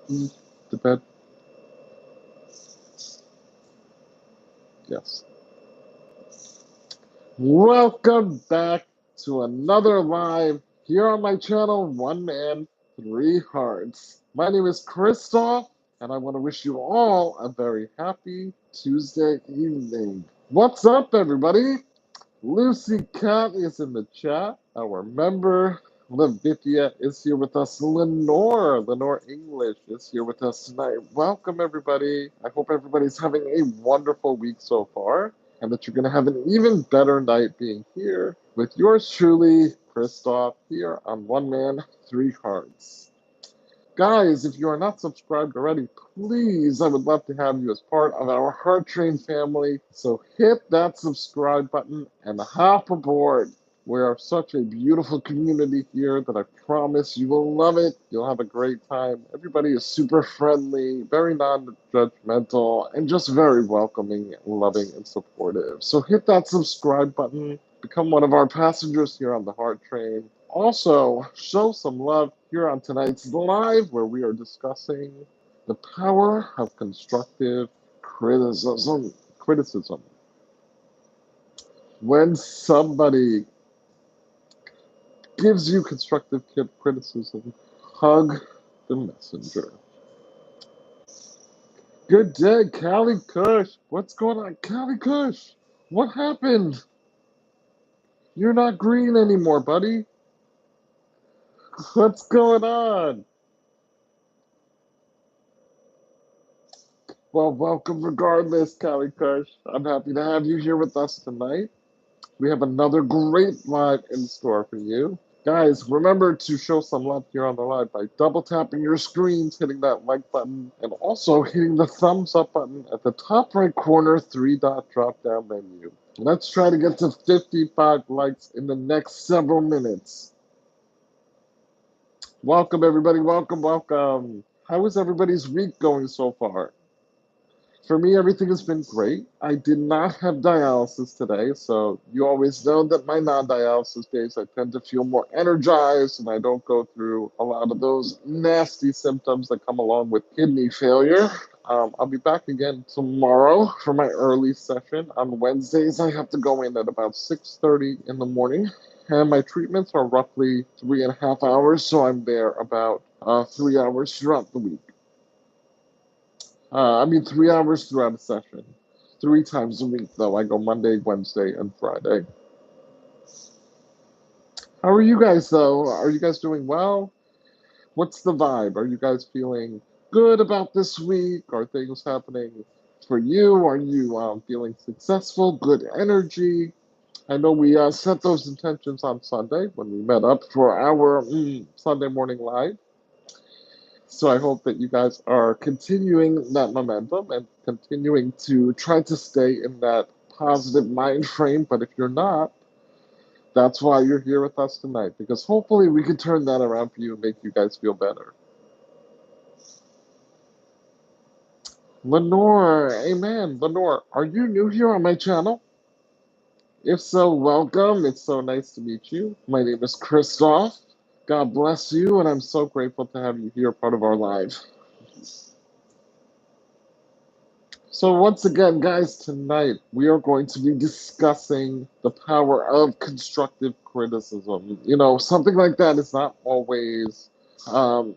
The bed? Yes. Welcome back to another live here on my channel, One Man, Three Hearts. My name is Christoph, and I want to wish you all a very happy Tuesday evening. What's up, everybody? Lucy Cat is in the chat. Our member, Levithia, is here with us. Lenore English is here with us tonight. Welcome, everybody. I hope everybody's having a wonderful week so far, and that you're going to have an even better night being here with yours truly, Christoph, here on One Man, Three Hearts. Guys, if you are not subscribed already, please, I would love to have you as part of our Heart Train family. So hit that subscribe button and hop aboard. We are such a beautiful community here that I promise you will love it. You'll have a great time. Everybody is super friendly, very non-judgmental, and just very welcoming, loving, and supportive. So hit that subscribe button. Become one of our passengers here on the Heart Train. Also, show some love here on tonight's live, where we are discussing the power of constructive criticism. Criticism. When somebody gives you constructive criticism, hug the messenger. Good day, Callie Kush. What's going on, Callie Kush? What happened? You're not green anymore, buddy. What's going on? Well, welcome regardless, Callie Kush. I'm happy to have you here with us tonight. We have another great live in store for you. Guys, remember to show some love here on the live by double tapping your screens, hitting that like button, and also hitting the thumbs up button at the top right corner, three-dot drop-down menu. Let's try to get to 55 likes in the next several minutes. Welcome, everybody. Welcome, welcome. How is everybody's week going so far? For me, everything has been great. I did not have dialysis today, so you always know that my non-dialysis days, I tend to feel more energized and I don't go through a lot of those nasty symptoms that come along with kidney failure. I'll be back again tomorrow for my early session. On Wednesdays, I have to go in at about 6:30 in the morning, and my treatments are roughly 3.5 hours, so I'm there about 3 hours throughout the week. 3 hours throughout a session. 3 times a week, though. I go Monday, Wednesday, and Friday. How are you guys, though? Are you guys doing well? What's the vibe? Are you guys feeling good about this week? Are things happening for you? Are you feeling successful? Good energy? I know we set those intentions on Sunday when we met up for our Sunday morning live. So I hope that you guys are continuing that momentum and continuing to try to stay in that positive mind frame. But if you're not, that's why you're here with us tonight, because hopefully we can turn that around for you and make you guys feel better. Lenore, amen. Lenore, are you new here on my channel? If so, welcome. It's so nice to meet you. My name is Christoph. God bless you, and I'm so grateful to have you here, part of our live. So once again, guys, tonight we are going to be discussing the power of constructive criticism. You know, something like that is not always um,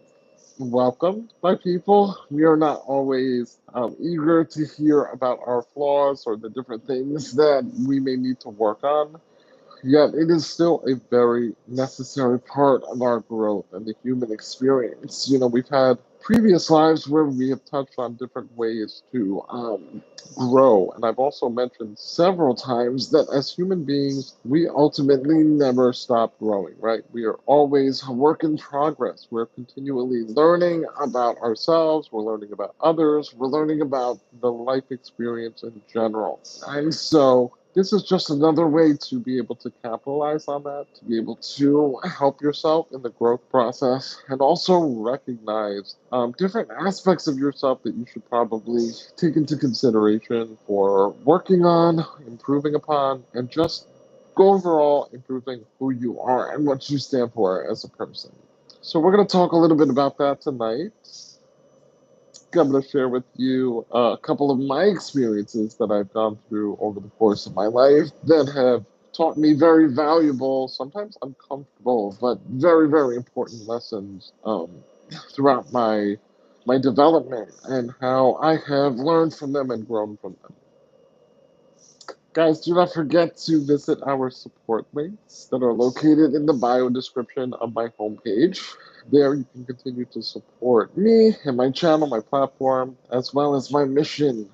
welcomed by people. We are not always eager to hear about our flaws or the different things that we may need to work on. Yet it is still a very necessary part of our growth and the human experience. You know, we've had previous lives where we have touched on different ways to grow. And I've also mentioned several times that as human beings, we ultimately never stop growing, right? We are always a work in progress. We're continually learning about ourselves, we're learning about others, we're learning about the life experience in general. And so this is just another way to be able to capitalize on that, to be able to help yourself in the growth process, and also recognize different aspects of yourself that you should probably take into consideration for working on, improving upon, and just overall improving who you are and what you stand for as a person. So we're going to talk a little bit about that tonight. I'm going to share with you a couple of my experiences that I've gone through over the course of my life that have taught me very valuable, sometimes uncomfortable, but very, very important lessons throughout my development and how I have learned from them and grown from them. Guys, do not forget to visit our support links that are located in the bio description of my homepage. There you can continue to support me and my channel, my platform, as well as my mission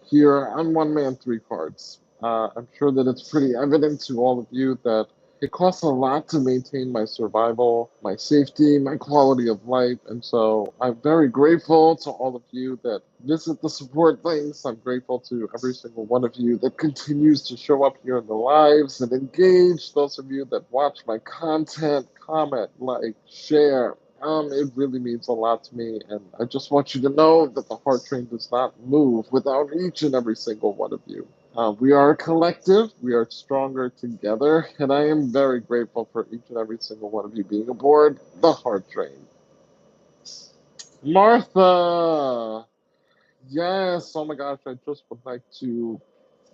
here on One Man, Three Cards. I'm sure that it's pretty evident to all of you that it costs a lot to maintain my survival, my safety, my quality of life. And so I'm very grateful to all of you that visit the support links. I'm grateful to every single one of you that continues to show up here in the lives and engage. Those of you that watch my content, comment, like, share. It really means a lot to me, and I just want you to know that the heart train does not move without each and every single one of you. We are a collective, we are stronger together, and I am very grateful for each and every single one of you being aboard the heart train. Martha! Yes, oh my gosh, I just would like to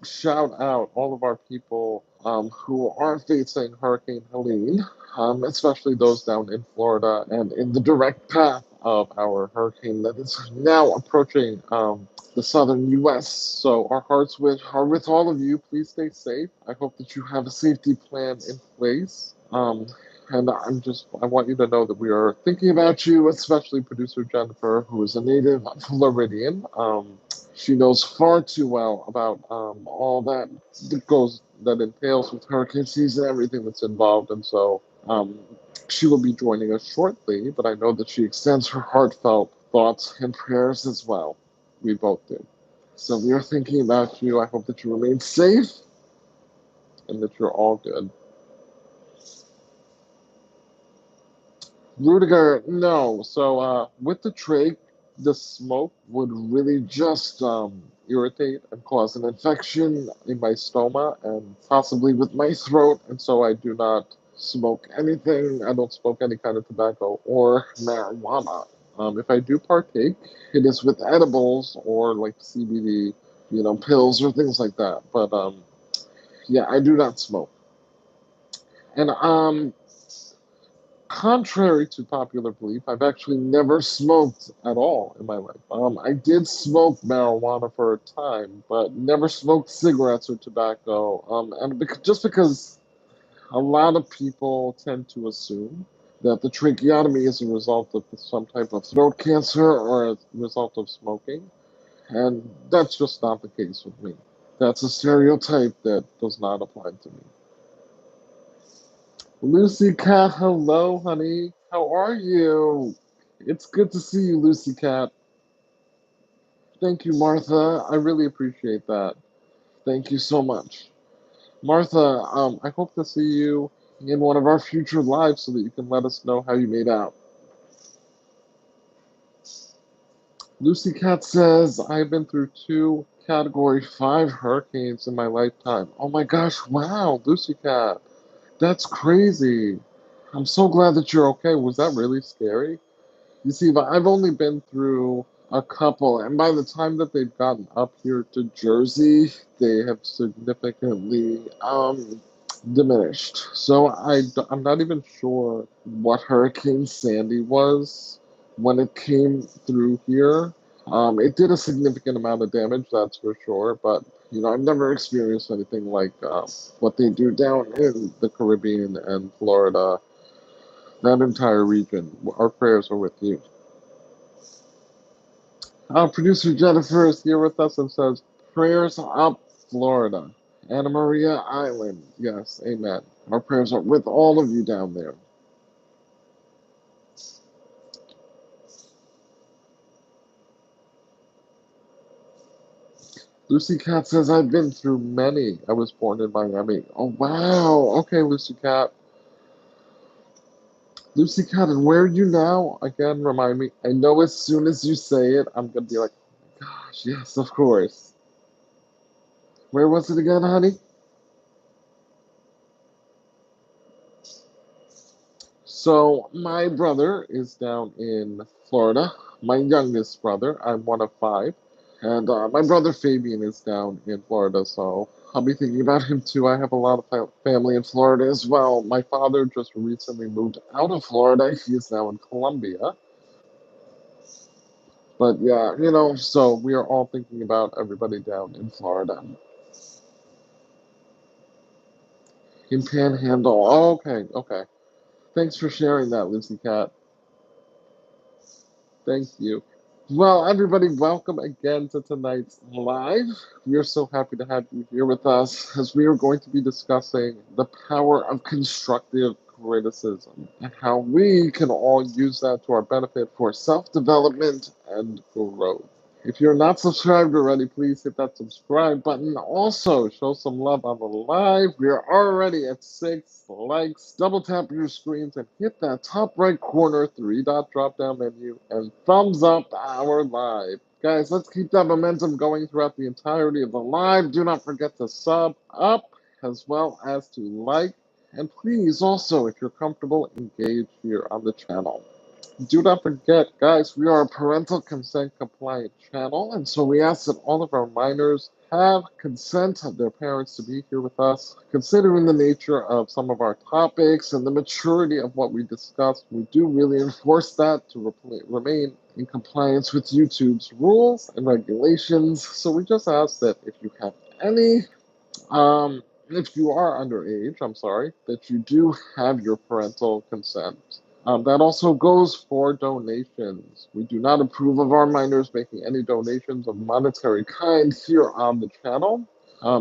shout out all of our people who are facing Hurricane Helene, especially those down in Florida and in the direct path of our hurricane that is now approaching the southern U.S. So our hearts are with all of you. Please stay safe. I hope that you have a safety plan in place. And I want you to know that we are thinking about you, especially producer Jennifer, who is a native Floridian. She knows far too well about all that entails with hurricane season, everything that's involved, and so she will be joining us shortly. But I know that she extends her heartfelt thoughts and prayers as well. We both do. So we are thinking about you. I hope that you remain safe and that you're all good. Rudiger, no. So with the trach, the smoke would really just irritate and cause an infection in my stoma and possibly with my throat. And so I do not smoke anything. I don't smoke any kind of tobacco or marijuana. If I do partake, it is with edibles or like CBD, pills or things like that. But yeah, I do not smoke. And contrary to popular belief, I've actually never smoked at all in my life. I did smoke marijuana for a time, but never smoked cigarettes or tobacco. And just because a lot of people tend to assume that the tracheotomy is a result of some type of throat cancer or a result of smoking, and that's just not the case with me. That's a stereotype that does not apply to me. Lucy Cat, hello, honey. How are you? It's good to see you, Lucy Cat. Thank you, Martha. I really appreciate that. Thank you so much. Martha, I hope to see you in one of our future lives so that you can let us know how you made out. Lucy Cat says, I've been through two Category 5 hurricanes in my lifetime. Oh my gosh, wow, Lucy Cat. That's crazy. I'm so glad that you're okay. Was that really scary? You see, but I've only been through a couple, and by the time that they've gotten up here to Jersey, they have significantly diminished. So I'm not even sure what Hurricane Sandy was when it came through here. It did a significant amount of damage, that's for sure, but I've never experienced anything like what they do down in the Caribbean and Florida, that entire region. Our prayers are with you. Our producer Jennifer is here with us and says, prayers up, Florida. Anna Maria Island. Yes, amen. Our prayers are with all of you down there. Lucy Cat says, I've been through many. I was born in Miami. Oh, wow. Okay, Lucy Cat. Lucy Cat, and where are you now? Again, remind me. I know as soon as you say it, I'm going to be like, oh gosh, yes, of course. Where was it again, honey? So, my brother is down in Florida. my youngest brother. I'm one of five. And my brother Fabian is down in Florida, so I'll be thinking about him too. I have a lot of family in Florida as well. My father just recently moved out of Florida. He is now in Colombia. But yeah, so we are all thinking about everybody down in Florida. In Panhandle. Oh, okay, okay. Thanks for sharing that, Lucy Cat. Thank you. Well, everybody, welcome again to tonight's live. We are so happy to have you here with us as we are going to be discussing the power of constructive criticism and how we can all use that to our benefit for self development and growth. If you're not subscribed already, please hit that subscribe button. Also, show some love on the live. We are already at 6 likes. Double tap your screens and hit that top right corner 3 dot drop down menu and thumbs up our live. Guys, let's keep that momentum going throughout the entirety of the live. Do not forget to sub up as well as to like. And please also, if you're comfortable, engage here on the channel. Do not forget, guys, we are a parental consent compliant channel, and so we ask that all of our minors have consent of their parents to be here with us. Considering the nature of some of our topics and the maturity of what we discuss, we do really enforce that to remain in compliance with YouTube's rules and regulations. So we just ask that if you have any if you are underage, I'm sorry, that you do have your parental consent. That also goes for donations. We do not approve of our minors making any donations of monetary kind here on the channel.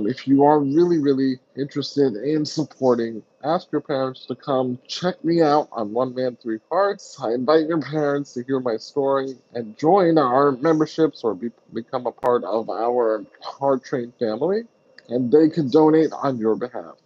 If you are really, really interested in supporting, ask your parents to come check me out on One Man, Three Hearts. I invite your parents to hear my story and join our memberships or become a part of our Heart Train family, and they can donate on your behalf.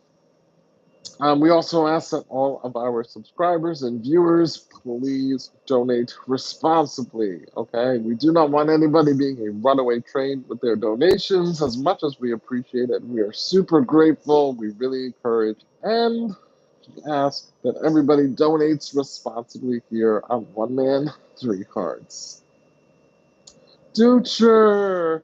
We also ask that all of our subscribers and viewers please donate responsibly. Okay, we do not want anybody being a runaway train with their donations. As much as we appreciate it, we are super grateful. We really encourage and ask that everybody donates responsibly here on One Man, Three Hearts. Dutra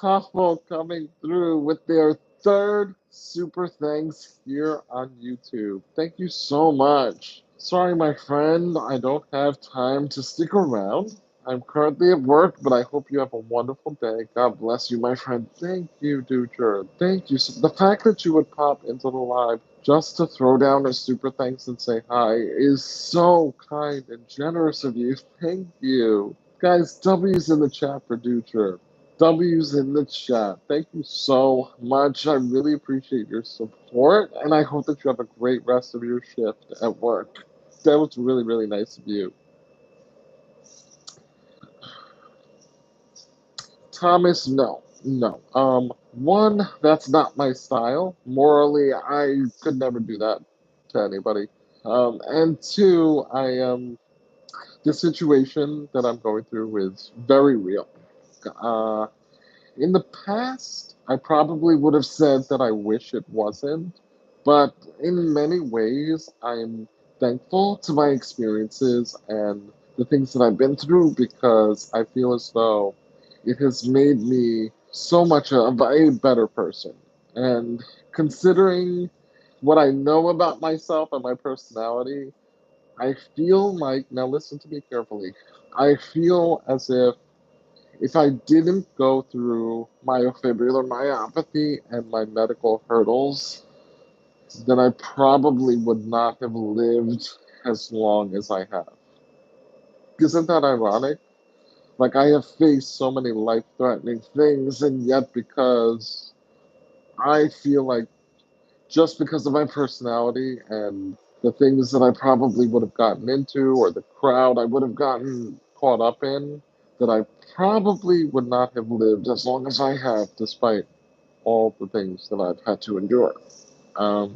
Lawful coming through with their third super thanks here on YouTube. Thank you so much. Sorry, my friend, I don't have time to stick around. I'm currently at work, but I hope you have a wonderful day. God bless you, my friend. Thank you, Dutra. Thank you. The fact that you would pop into the live just to throw down a super thanks and say hi is so kind and generous of you. Thank you. Guys, W's in the chat for Dutra. W's in the chat. Thank you so much. I really appreciate your support, and I hope that you have a great rest of your shift at work. That was really, really nice of you. Thomas, no. No. One, that's not my style. Morally, I could never do that to anybody. And two, the situation that I'm going through is very real. Uh, In the past, I probably would have said that I wish it wasn't, but in many ways, I'm thankful to my experiences and the things that I've been through because I feel as though it has made me so much of a better person. And considering what I know about myself and my personality, I feel like, now listen to me carefully, I feel as if I didn't go through myofibrillar myopathy and my medical hurdles, then I probably would not have lived as long as I have. Isn't that ironic? Like, I have faced so many life threatening things, and yet because I feel like just because of my personality and the things that I probably would have gotten into or the crowd I would have gotten caught up in, that I probably would not have lived as long as I have, despite all the things that I've had to endure.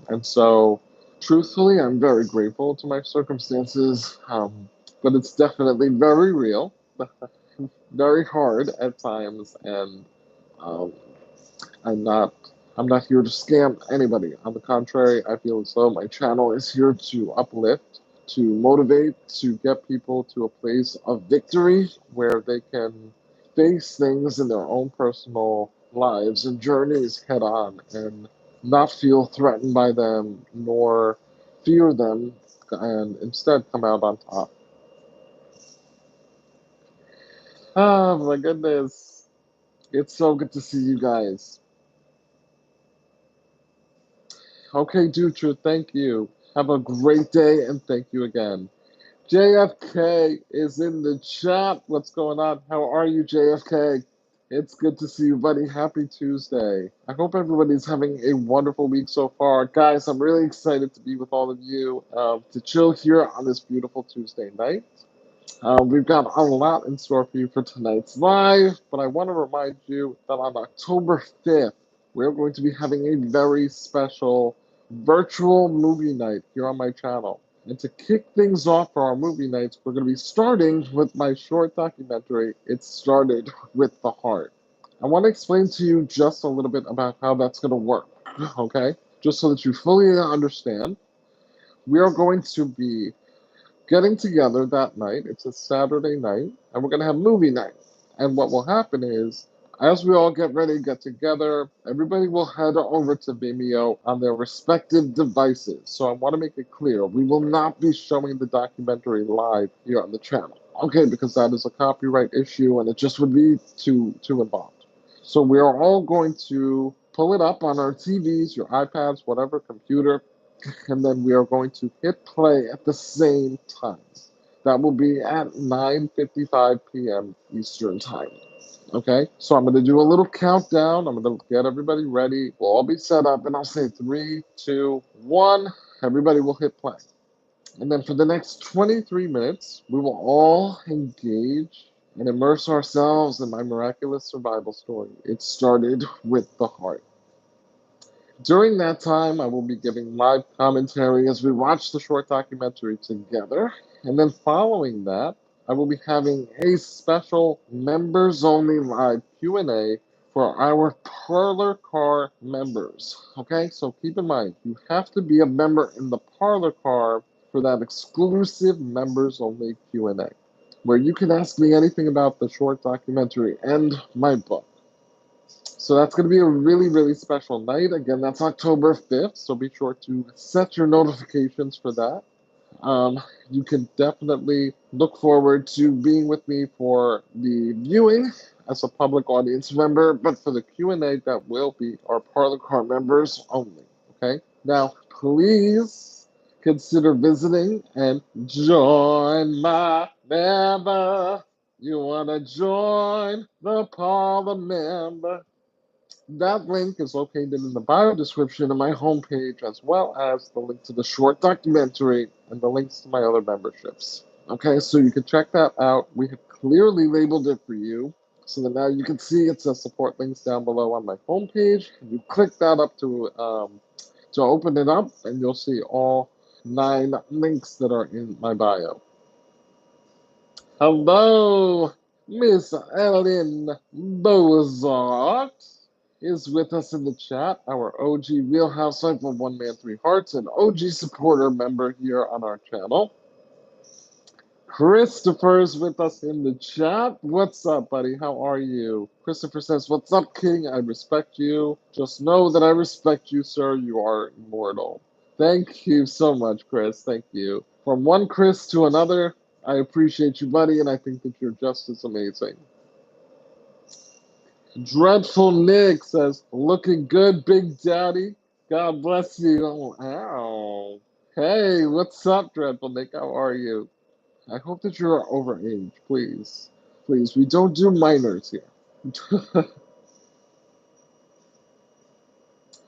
And so, truthfully, I'm very grateful to my circumstances, but it's definitely very real, very hard at times, and um, I'm not I'm not here to scam anybody. On the contrary, I feel as though my channel is here to uplift to motivate, to get people to a place of victory where they can face things in their own personal lives and journeys head on and not feel threatened by them nor fear them and instead come out on top. Oh my goodness. It's so good to see you guys. Okay, Dutra, thank you. Have a great day and thank you again. JFK is in the chat. What's going on? How are you, JFK? It's good to see you, buddy. Happy Tuesday. I hope everybody's having a wonderful week so far. Guys, I'm really excited to be with all of you to chill here on this beautiful Tuesday night. We've got a lot in store for you for tonight's live, but I want to remind you that on October 5th, we're going to be having a very special virtual movie night here on my channel. And to kick things off for our movie nights, we're going to be starting with my short documentary, It Started with the Heart. I want to explain to you just a little bit about how that's going to work, okay? Just so that you fully understand. We are going to be getting together that night. It's a Saturday night, and we're going to have movie night. And what will happen is, as we all get ready, get together, everybody will head over to Vimeo on their respective devices. So I want to make it clear, we will not be showing the documentary live here on the channel. Okay, because that is a copyright issue and it just would be too involved. So we are all going to pull it up on our TVs, your iPads, whatever, computer, and then we are going to hit play at the same time. That will be at 9:55 p.m. Eastern Time. Okay, so I'm going to do a little countdown. I'm going to get everybody ready. We'll all be set up, and I'll say 3, 2, 1. Everybody will hit play. And then for the next 23 minutes, we will all engage and immerse ourselves in my miraculous survival story. It started with the heart. During that time, I will be giving live commentary as we watch the short documentary together. And then following that, I will be having a special members-only live Q&A for our Parlor Car members. Okay, so keep in mind, you have to be a member in the Parlor Car for that exclusive members-only Q&A, where you can ask me anything about the short documentary and my book. So that's going to be a really, really special night. Again, that's October 5th, so be sure to set your notifications for that. You can definitely look forward to being with me for the viewing as a public audience member, but for the Q&A, that will be our Parlor Car members only, okay? Now, please consider visiting and join my member. You want to join the Parlor member? That link is located in the bio description of my homepage, as well as the link to the short documentary and the links to my other memberships. Okay, so you can check that out. We have clearly labeled it for you, so that now you can see it says support links down below on my homepage. You click that up to open it up, and you'll see all 9 links that are in my bio. Hello, Miss Ellen Bozart is with us in the chat, our OG Real Housewife of One Man, Three Hearts, and OG supporter member here on our channel. Christopher is with us in the chat. What's up, buddy? How are you? Christopher says, what's up, King? I respect you. Just know that I respect you, sir. You are immortal. Thank you so much, Chris. Thank you. From one Chris to another, I appreciate you, buddy, and I think that you're just as amazing. Dreadful Nick says, looking good, Big Daddy. God bless you. Oh, ow. Hey, what's up, Dreadful Nick? How are you? I hope that you're over age, please. Please, we don't do minors here.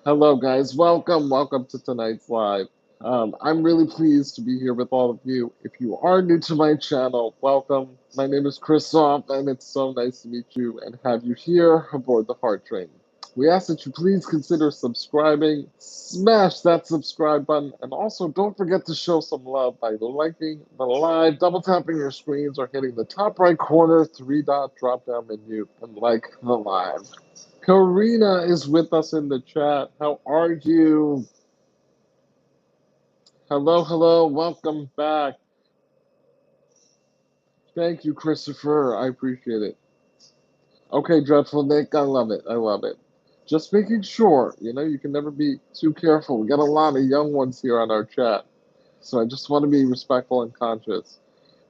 Hello, guys. Welcome to tonight's live. I'm really pleased to be here with all of you. If you are new to my channel, welcome. My name is Christoph, and it's so nice to meet you and have you here aboard the Heart Train. We ask that you please consider subscribing, smash that subscribe button, and also don't forget to show some love by liking the live, double tapping your screens, or hitting the top right corner 3-dot drop down menu and like the live. Karina is with us in the chat. How are you? Hello, hello, welcome back. Thank you, Christopher. I appreciate it. Okay, Dreadful Nick, I love it. I love it. Just making sure, you can never be too careful. We got a lot of young ones here on our chat. So I just want to be respectful and conscious.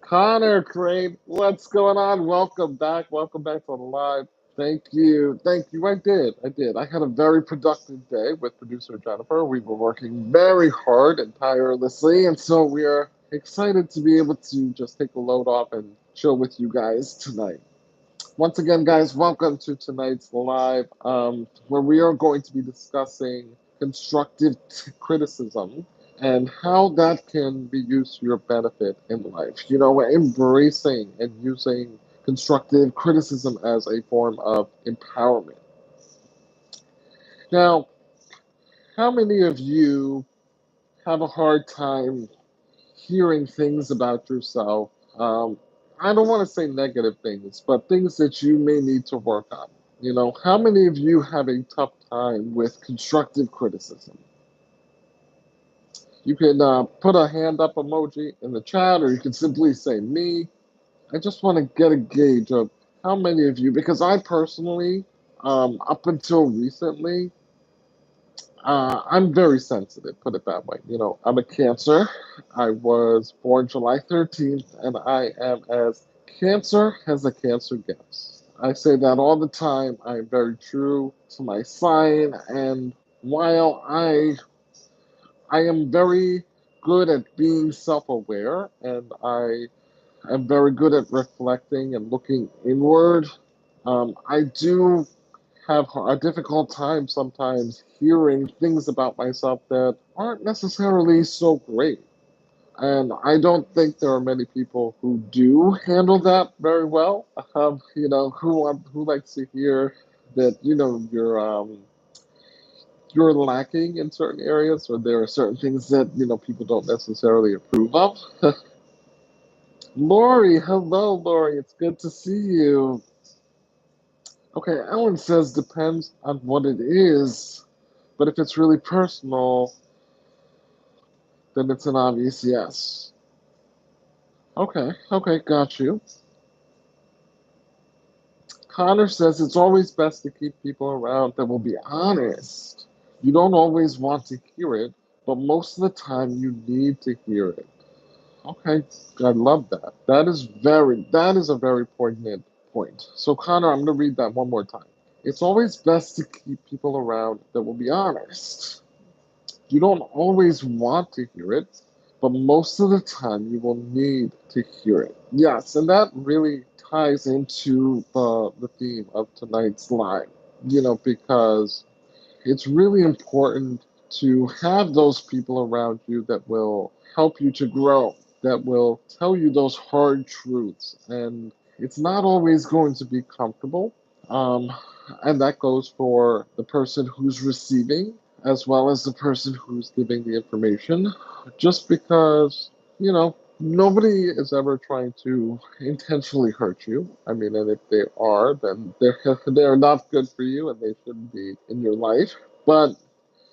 Connor Crane, what's going on? Welcome back. Welcome back to the live. Thank you. Thank you. I did. I did. I had a very productive day with producer Jennifer. We were working very hard and tirelessly, and so we are excited to be able to just take a load off and chill with you guys tonight. Once again, guys, welcome to tonight's live, where we are going to be discussing constructive criticism and how that can be used to your benefit in life. Embracing and using constructive criticism as a form of empowerment. Now, how many of you have a hard time hearing things about yourself? I don't want to say negative things, but things that you may need to work on. How many of you have a tough time with constructive criticism? You can put a hand up emoji in the chat, or you can simply say me. I just want to get a gauge of how many of you, because I personally, up until recently, I'm very sensitive, put it that way. I'm a Cancer. I was born July 13th, and I am as Cancer as a Cancer gets. I say that all the time. I'm very true to my sign, and while I am very good at being self-aware, and I am very good at reflecting and looking inward, I do have a difficult time sometimes hearing things about myself that aren't necessarily so great. And I don't think there are many people who do handle that very well. Who likes to hear that you're lacking in certain areas, or there are certain things that people don't necessarily approve of. Lori, hello, Lori. It's good to see you. Okay, Ellen says depends on what it is, but if it's really personal, then it's an obvious yes. Okay, okay, got you. Connor says it's always best to keep people around that will be honest. You don't always want to hear it, but most of the time you need to hear it. Okay, I love that. That is a very poignant point. So Connor, I'm gonna read that one more time. It's always best to keep people around that will be honest. You don't always want to hear it, but most of the time you will need to hear it. Yes, and that really ties into the theme of tonight's live, because it's really important to have those people around you that will help you to grow, that will tell you those hard truths. And it's not always going to be comfortable. Um, and that goes for the person who's receiving as well as the person who's giving the information. Just because, nobody is ever trying to intentionally hurt you. I mean, and if they are, then they're not good for you and they shouldn't be in your life. But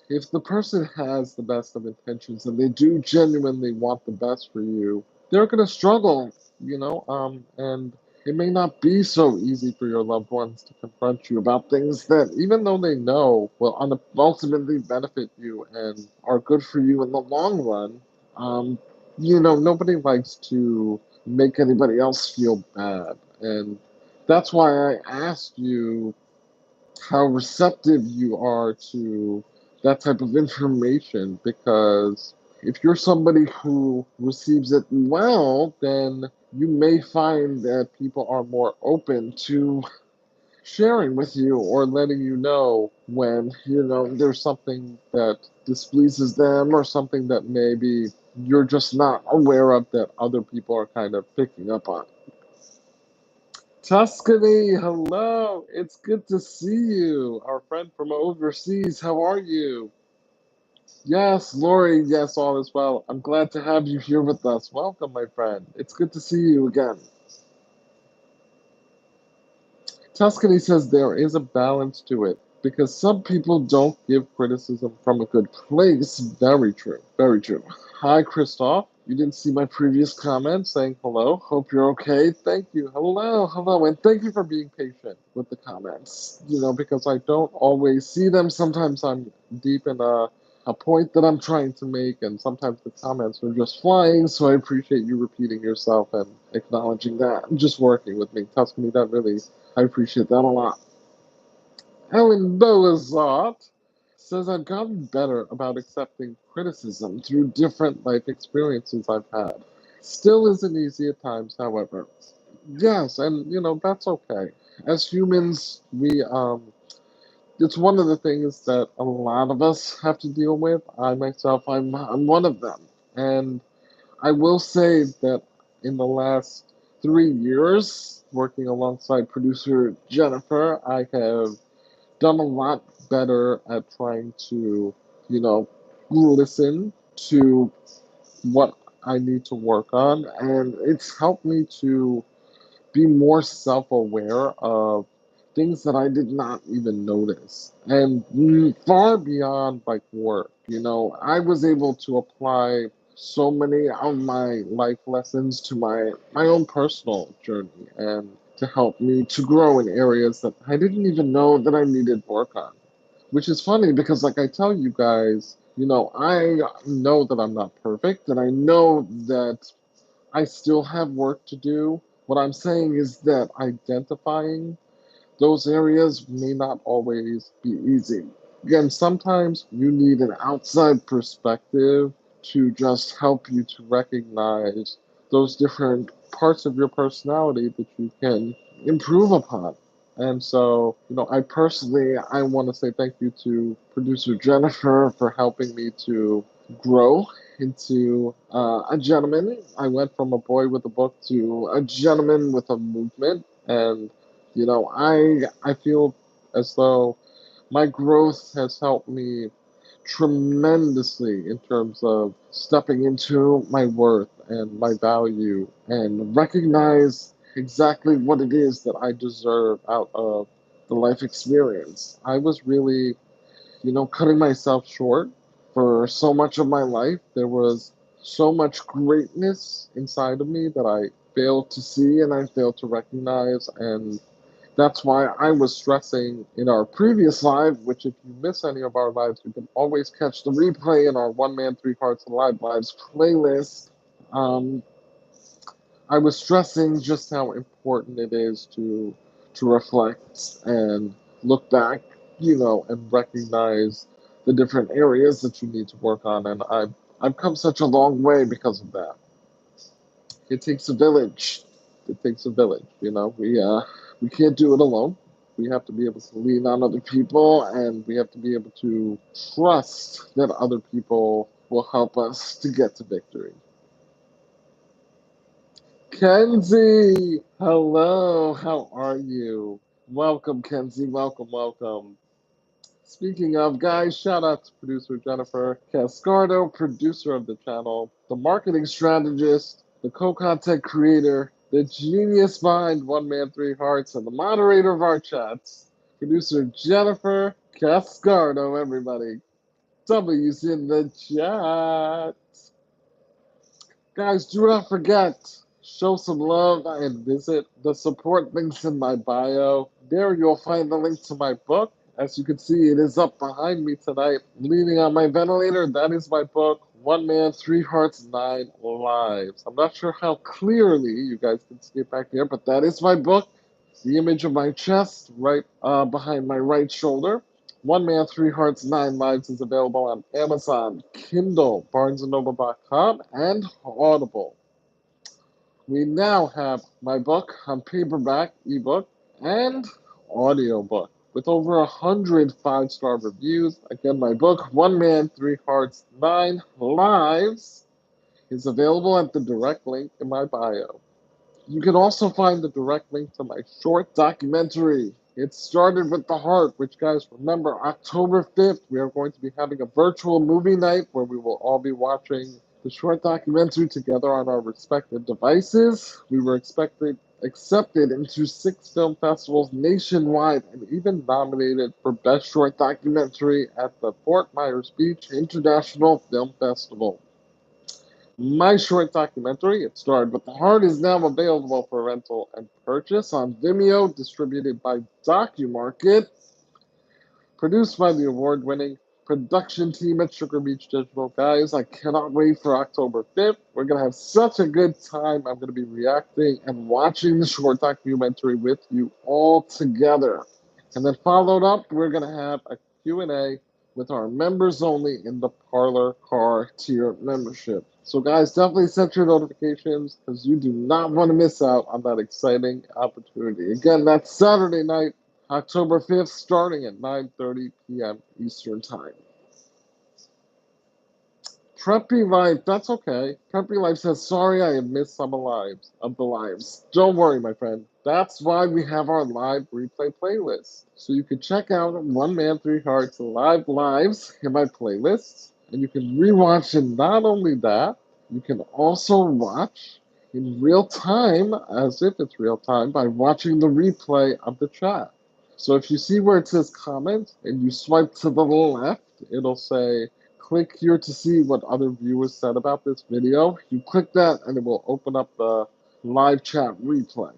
if the person has the best of intentions and they do genuinely want the best for you, they're going to struggle, and it may not be so easy for your loved ones to confront you about things that, even though they know will ultimately benefit you and are good for you in the long run, nobody likes to make anybody else feel bad. And that's why I asked you how receptive you are to that type of information, because if you're somebody who receives it well, then you may find that people are more open to sharing with you or letting you know when there's something that displeases them or something that maybe you're just not aware of that other people are kind of picking up on. Tuscany, hello. It's good to see you. Our friend from overseas, how are you? Yes, Lori, yes, all is well. I'm glad to have you here with us. Welcome, my friend. It's good to see you again. Tuscany says there is a balance to it. because some people don't give criticism from a good place. Very true. Very true. Hi, Christoph. You didn't see my previous comment saying hello. Hope you're okay. Thank you. Hello, hello. And thank you for being patient with the comments. Because I don't always see them. Sometimes I'm deep in a point that I'm trying to make, and sometimes the comments are just flying. So I appreciate you repeating yourself and acknowledging that and just working with me. Tuscany, that really, I appreciate that a lot. Helen Boazart says I've gotten better about accepting criticism through different life experiences I've had. Still isn't easy at times, however. Yes, and that's okay. As humans, it's one of the things that a lot of us have to deal with. I myself, I'm one of them. And I will say that in the last 3 years, working alongside producer Jennifer, I have done a lot better at trying to, you know, listen to what I need to work on. And it's helped me to be more self aware of things that I did not even notice. And far beyond like work, I was able to apply so many of my life lessons to my own personal journey and to help me to grow in areas that I didn't even know that I needed work on. Which is funny because, like I tell you guys, I know that I'm not perfect, and I know that I still have work to do. What I'm saying is that identifying those areas may not always be easy. Again, sometimes you need an outside perspective to just help you to recognize those different parts of your personality that you can improve upon. And so, I want to say thank you to producer Jennifer for helping me to grow into a gentleman. I went from a boy with a book to a gentleman with a movement, and I feel as though my growth has helped me tremendously in terms of stepping into my worth and my value and recognize exactly what it is that I deserve out of the life experience. I was really, cutting myself short for so much of my life. There was so much greatness inside of me that I failed to see and I failed to recognize. And that's why I was stressing in our previous live, which if you miss any of our lives, you can always catch the replay in our One Man, Three Hearts Alive Lives playlist. Um, I was stressing just how important it is to reflect and look back, and recognize the different areas that you need to work on. And I've come such a long way because of that. It takes a village. It takes a village. We can't do it alone. We have to be able to lean on other people, and we have to be able to trust that other people will help us to get to victory. Kenzie, hello. How are you? Welcome, Kenzie. Welcome, welcome. Speaking of guys, shout out to producer Jennifer Cascardo, producer of the channel, the marketing strategist, the co-content creator, the genius behind One Man Three Hearts, and the moderator of our chats, producer Jennifer Cascardo. Everybody, W's in the chat. Guys, do not forget, show some love and visit the support links in my bio. There you'll find the link to my book. As you can see, it is up behind me tonight, leaning on my ventilator. That is my book, One Man, Three Hearts, Nine Lives. I'm not sure how clearly you guys can see it back there, but that is my book. The image of my chest right behind my right shoulder. One Man, Three Hearts, Nine Lives is available on Amazon, Kindle, BarnesandNoble.com, and Audible. We now have my book on paperback, ebook, and audiobook with over 100 five-star reviews. Again, my book, One Man, Three Hearts, Nine Lives, is available at the direct link in my bio. You can also find the direct link to my short documentary. It started with the heart, which, guys, remember, October 5th, we are going to be having a virtual movie night where we will all be watching the short documentary together on our respective devices. We were expected accepted into 6 film festivals nationwide, and even nominated for Best Short Documentary at the Fort Myers Beach International Film Festival. My short documentary, It Started with the Heart, is now available for rental and purchase on Vimeo, distributed by DocuMarket, produced by the award-winning production team at Sugar Beach Digital. Guys, I cannot wait for October 5th. We're going to have such a good time. I'm going to be reacting and watching the short documentary with you all together. And then followed up, we're going to have a Q&A with our members only in the Parlor Car tier membership. So guys, definitely set your notifications because you do not want to miss out on that exciting opportunity. Again, that's Saturday night, October 5th, starting at 9:30 p.m. Eastern Time. Preppy Life, that's okay. Preppy Life says, sorry I have missed some of the lives. Don't worry, my friend. That's why we have our live replay playlist. So you can check out One Man, Three Hearts live lives in my playlists, and you can rewatch. And not only that, you can also watch in real time, as if it's real time, by watching the replay of the chat. So if you see where it says comment and you swipe to the left, it'll say click here to see what other viewers said about this video. You click that and it will open up the live chat replay.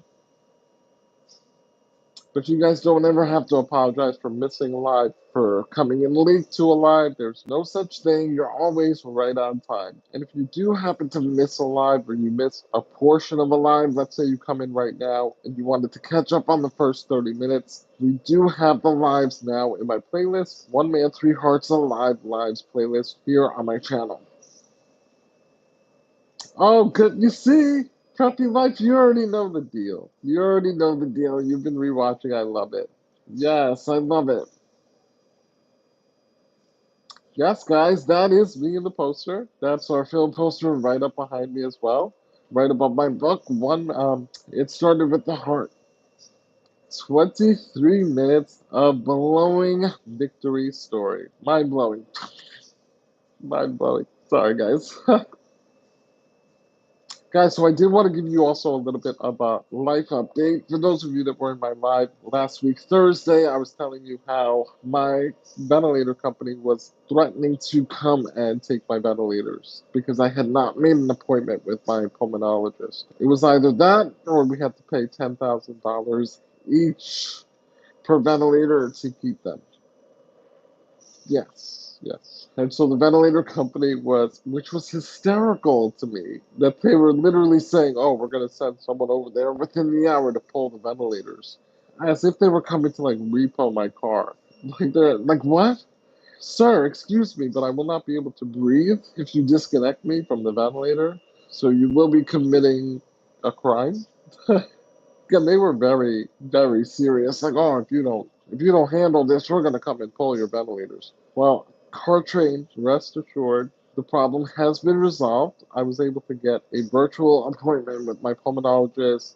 But you guys don't ever have to apologize for missing a live, for coming in late to a live. There's no such thing. You're always right on time. And if you do happen to miss a live or you miss a portion of a live, let's say you come in right now and you wanted to catch up on the first 30 minutes, we do have the lives now in my playlist, One Man, Three Hearts Alive Lives playlist here on my channel. Oh, good. You see? Preppy Life, you already know the deal. You already know the deal. You've been rewatching. I love it. Yes, I love it. Yes, guys, that is me in the poster. That's our film poster right up behind me as well. Right above my book. It Started with the Heart. 23 minutes of blowing victory story. Mind blowing. Mind blowing. Sorry, guys. Guys, so I did want to give you also a little bit of a life update. For those of you that were in my live last week, Thursday, I was telling you how my ventilator company was threatening to come and take my ventilators because I had not made an appointment with my pulmonologist. It was either that or we had to pay $10,000 each per ventilator to keep them. Yes, yes. And so the ventilator company which was hysterical to me, that they were literally saying, oh, we're going to send someone over there within the hour to pull the ventilators. As if they were coming to like repo my car. Like they're like, what? Sir, excuse me, but I will not be able to breathe if you disconnect me from the ventilator. So you will be committing a crime. Again, they were very, very serious. Like, oh, if you don't handle this, we're gonna come and pull your ventilators. Well, car train, rest assured, the problem has been resolved. I was able to get a virtual appointment with my pulmonologist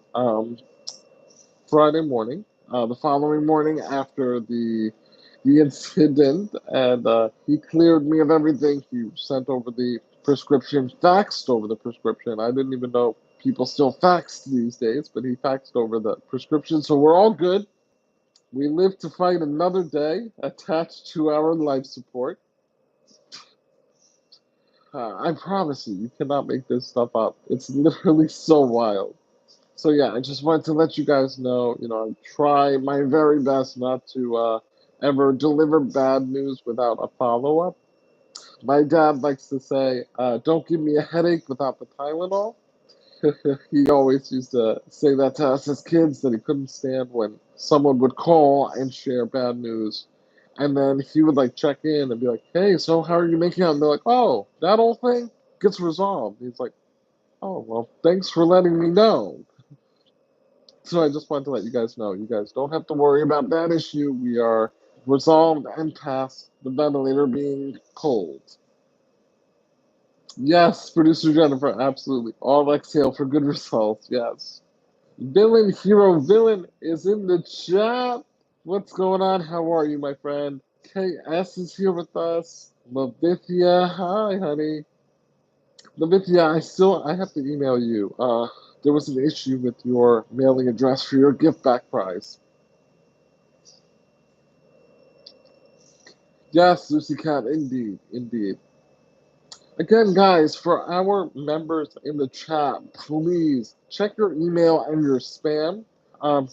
Friday morning. The following morning after the incident, and he cleared me of everything. He sent over the prescription, faxed over the prescription. I didn't even know people still faxed these days, but he faxed over the prescription, so we're all good. We live to fight another day attached to our life support. I promise you, you cannot make this stuff up. It's literally so wild. So yeah, I just wanted to let you guys know, I try my very best not to ever deliver bad news without a follow-up. My dad likes to say, don't give me a headache without the Tylenol. He always used to say that to us as kids, that he couldn't stand when someone would call and share bad news. And then he would like check in and be like, hey, so how are you making out? And they're like, oh, that whole thing gets resolved. He's like, oh, well, thanks for letting me know. So I just wanted to let you guys know, you guys don't have to worry about that issue. We are resolved and past the ventilator being cold. Yes, producer Jennifer, absolutely. All exhale for good results, yes. Villain, hero, villain is in the chat. What's going on? How are you, my friend? KS is here with us. Lavithia, hi, honey. Lavithia, I have to email you. there was an issue with your mailing address for your gift back prize. Yes, Lucy Cat, indeed, indeed. Again, guys, for our members in the chat, please check your email and your spam.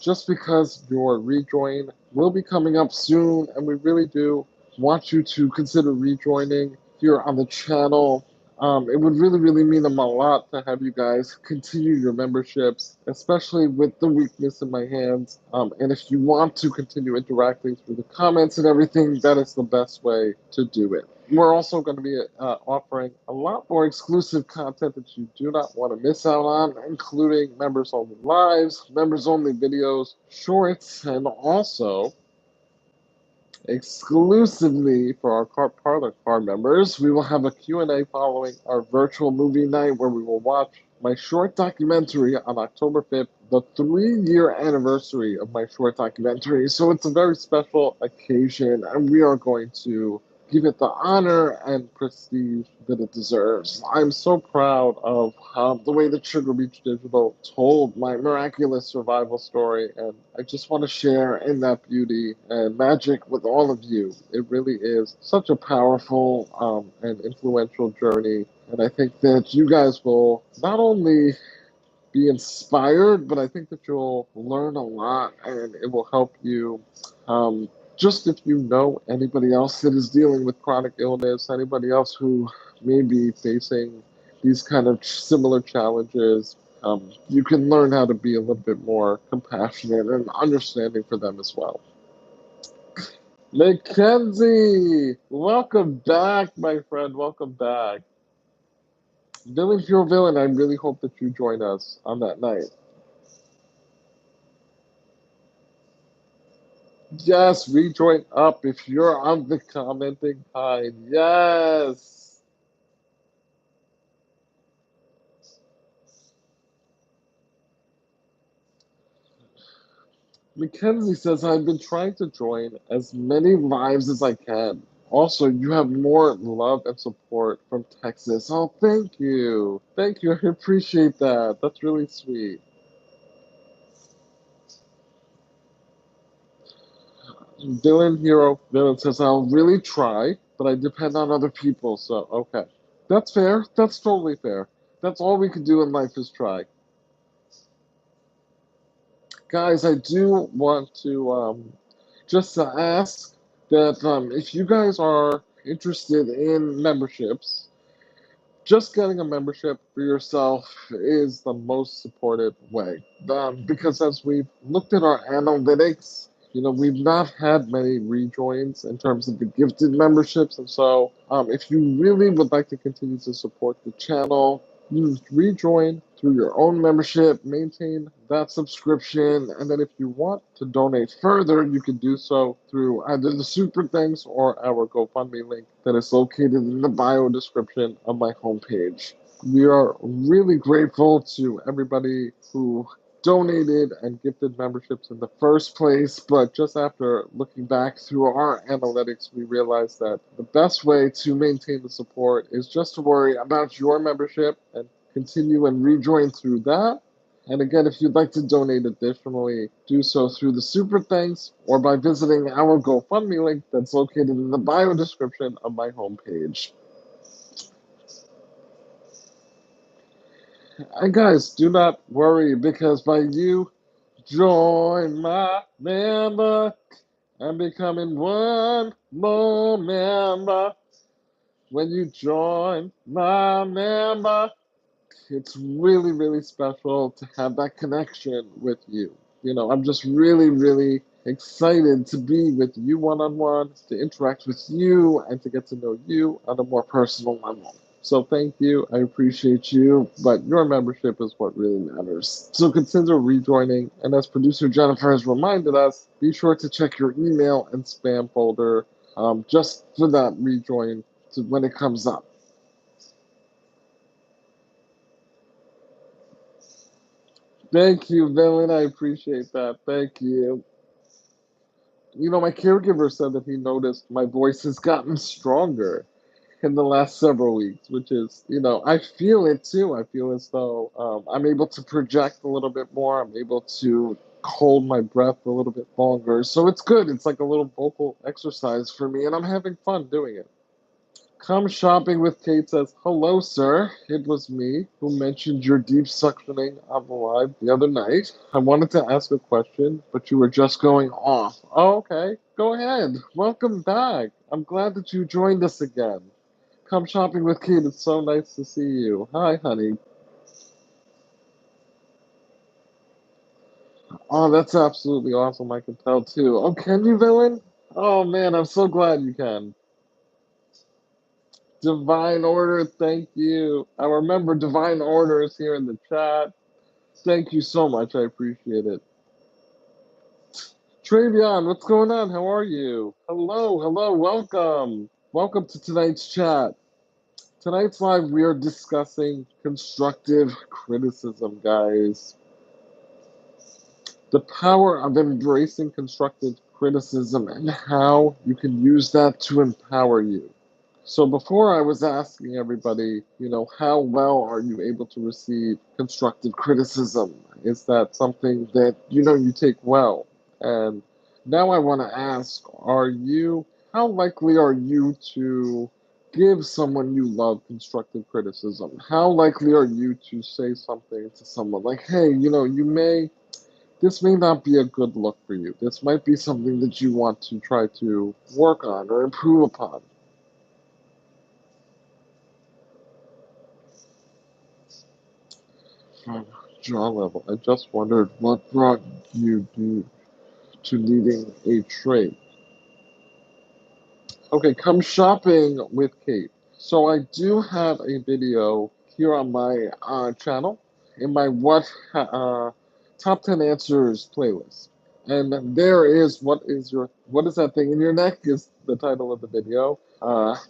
Just because your rejoin will be coming up soon, and we really do want you to consider rejoining here on the channel. It would really, really mean a lot to have you guys continue your memberships, especially with the weakness in my hands. And if you want to continue interacting through the comments and everything, that is the best way to do it. We're also going to be offering a lot more exclusive content that you do not want to miss out on, including members only lives, members only videos, shorts, and also exclusively for our Parlor Card members, we will have a Q&A following our virtual movie night where we will watch my short documentary on October 5th, the 3-year anniversary of my short documentary. So it's a very special occasion, and we are going to give it the honor and prestige that it deserves. I'm so proud of the way that Sugar Beach Digital told my miraculous survival story, and I just want to share in that beauty and magic with all of you. It really is such a powerful and influential journey, and I think that you guys will not only be inspired, but I think that you'll learn a lot and it will help you. Just if you know anybody else that is dealing with chronic illness, anybody else who may be facing these kind of similar challenges, you can learn how to be a little bit more compassionate and understanding for them as well. Mackenzie, welcome back, my friend. Welcome back. Villain Hero Villain, I really hope that you join us on that night. Yes, rejoin up if you're on the commenting line. Yes. Mackenzie says, I've been trying to join as many lives as I can. Also, you have more love and support from Texas. Oh, thank you. Thank you. I appreciate that. That's really sweet. Villain says, I'll really try, but I depend on other people. So, okay. That's fair. That's totally fair. That's all we can do in life is try. Guys, I do want to just ask that if you guys are interested in memberships, just getting a membership for yourself is the most supportive way. Because as we've looked at our analytics, we've not had many rejoins in terms of the gifted memberships. And so if you really would like to continue to support the channel, you rejoin through your own membership, maintain that subscription, and then if you want to donate further, you can do so through either the Super Thanks or our GoFundMe link that is located in the bio description of my homepage. We are really grateful to everybody who donated and gifted memberships in the first place, but just after looking back through our analytics, we realized that the best way to maintain the support is just to worry about your membership and continue and rejoin through that. And again, if you'd like to donate additionally, do so through the Super Thanks or by visiting our GoFundMe link that's located in the bio description of my homepage. And guys, do not worry because by you join my member and becoming one more member. When you join my member, it's really, really special to have that connection with you. I'm just really, really excited to be with you one-on-one, to interact with you, and to get to know you on a more personal level. So thank you. I appreciate you, but your membership is what really matters. So consider rejoining, and as producer Jennifer has reminded us, be sure to check your email and spam folder just for that rejoin when it comes up. Thank you, Villain. I appreciate that. Thank you. My caregiver said that he noticed my voice has gotten stronger. in the last several weeks, which is, I feel it too. I feel as though I'm able to project a little bit more. I'm able to hold my breath a little bit longer. So it's good. It's like a little vocal exercise for me, and I'm having fun doing it. Come Shopping with Kate says, "Hello, sir. It was me who mentioned your deep suctioning on the live the other night. I wanted to ask a question, but you were just going off." Oh, okay. Go ahead. Welcome back. I'm glad that you joined us again. Come Shopping with Kate. It's so nice to see you. Hi, honey. Oh, that's absolutely awesome. I can tell too. Oh, can you, villain? Oh, man, I'm so glad you can. Divine Order, thank you. I remember Divine Order is here in the chat. Thank you so much. I appreciate it. Travion, what's going on? How are you? Hello, hello, welcome. Welcome to tonight's chat. Tonight's live, we are discussing constructive criticism, guys. The power of embracing constructive criticism and how you can use that to empower you. So before I was asking everybody, how well are you able to receive constructive criticism? Is that something that, you take well? And now I want to ask, how likely are you to give someone you love constructive criticism? How likely are you to say something to someone like, hey, this may not be a good look for you. This might be something that you want to try to work on or improve upon. From jaw level, I just wondered what brought you to needing a trait. Okay, come shopping with Kate. So I do have a video here on my channel in my top 10 answers playlist. And there is what is that thing in your neck is the title of the video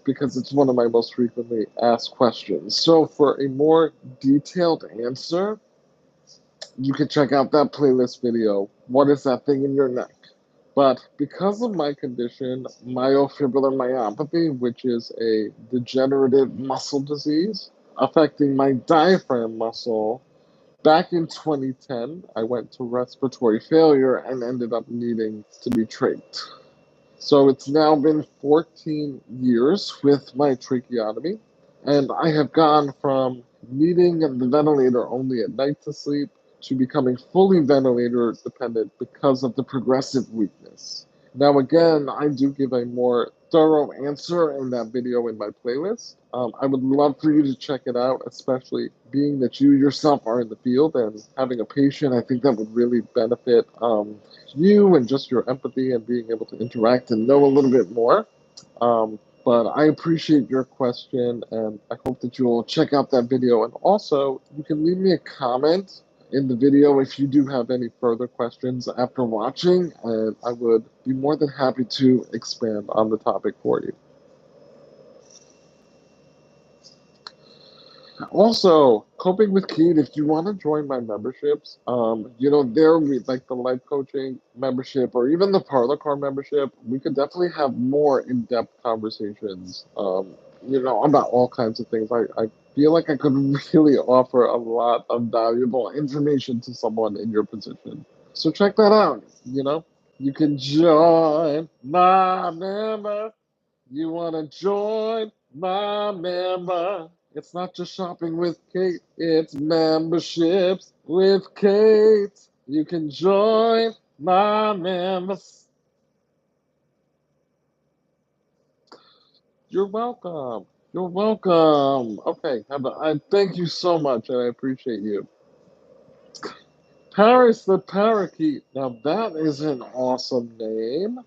because it's one of my most frequently asked questions. So for a more detailed answer, you can check out that playlist video. What is that thing in your neck? But because of my condition, myofibrillar myopathy, which is a degenerative muscle disease affecting my diaphragm muscle, back in 2010, I went to respiratory failure and ended up needing to be trached. So it's now been 14 years with my tracheotomy, and I have gone from needing the ventilator only at night to sleep to becoming fully ventilator dependent because of the progressive weakness. Now, again, I do give a more thorough answer in that video in my playlist. I would love for you to check it out, especially being that you yourself are in the field and having a patient. I think that would really benefit you and just your empathy and being able to interact and know a little bit more. But I appreciate your question, and I hope that you'll check out that video. And also, you can leave me a comment in the video if you do have any further questions after watching, and I would be more than happy to expand on the topic for you. Also, Coping with Kate, if you want to join my memberships, there we like the life coaching membership or even the parlor car membership, we could definitely have more in-depth conversations, about all kinds of things. I feel like I could really offer a lot of valuable information to someone in your position. So check that out, You can join my member. You want to join my member? It's not just shopping with Kate, it's memberships with Kate. You can join my members. You're welcome. You're welcome. Okay, I thank you so much, and I appreciate you. Paris the Parakeet. Now that is an awesome name.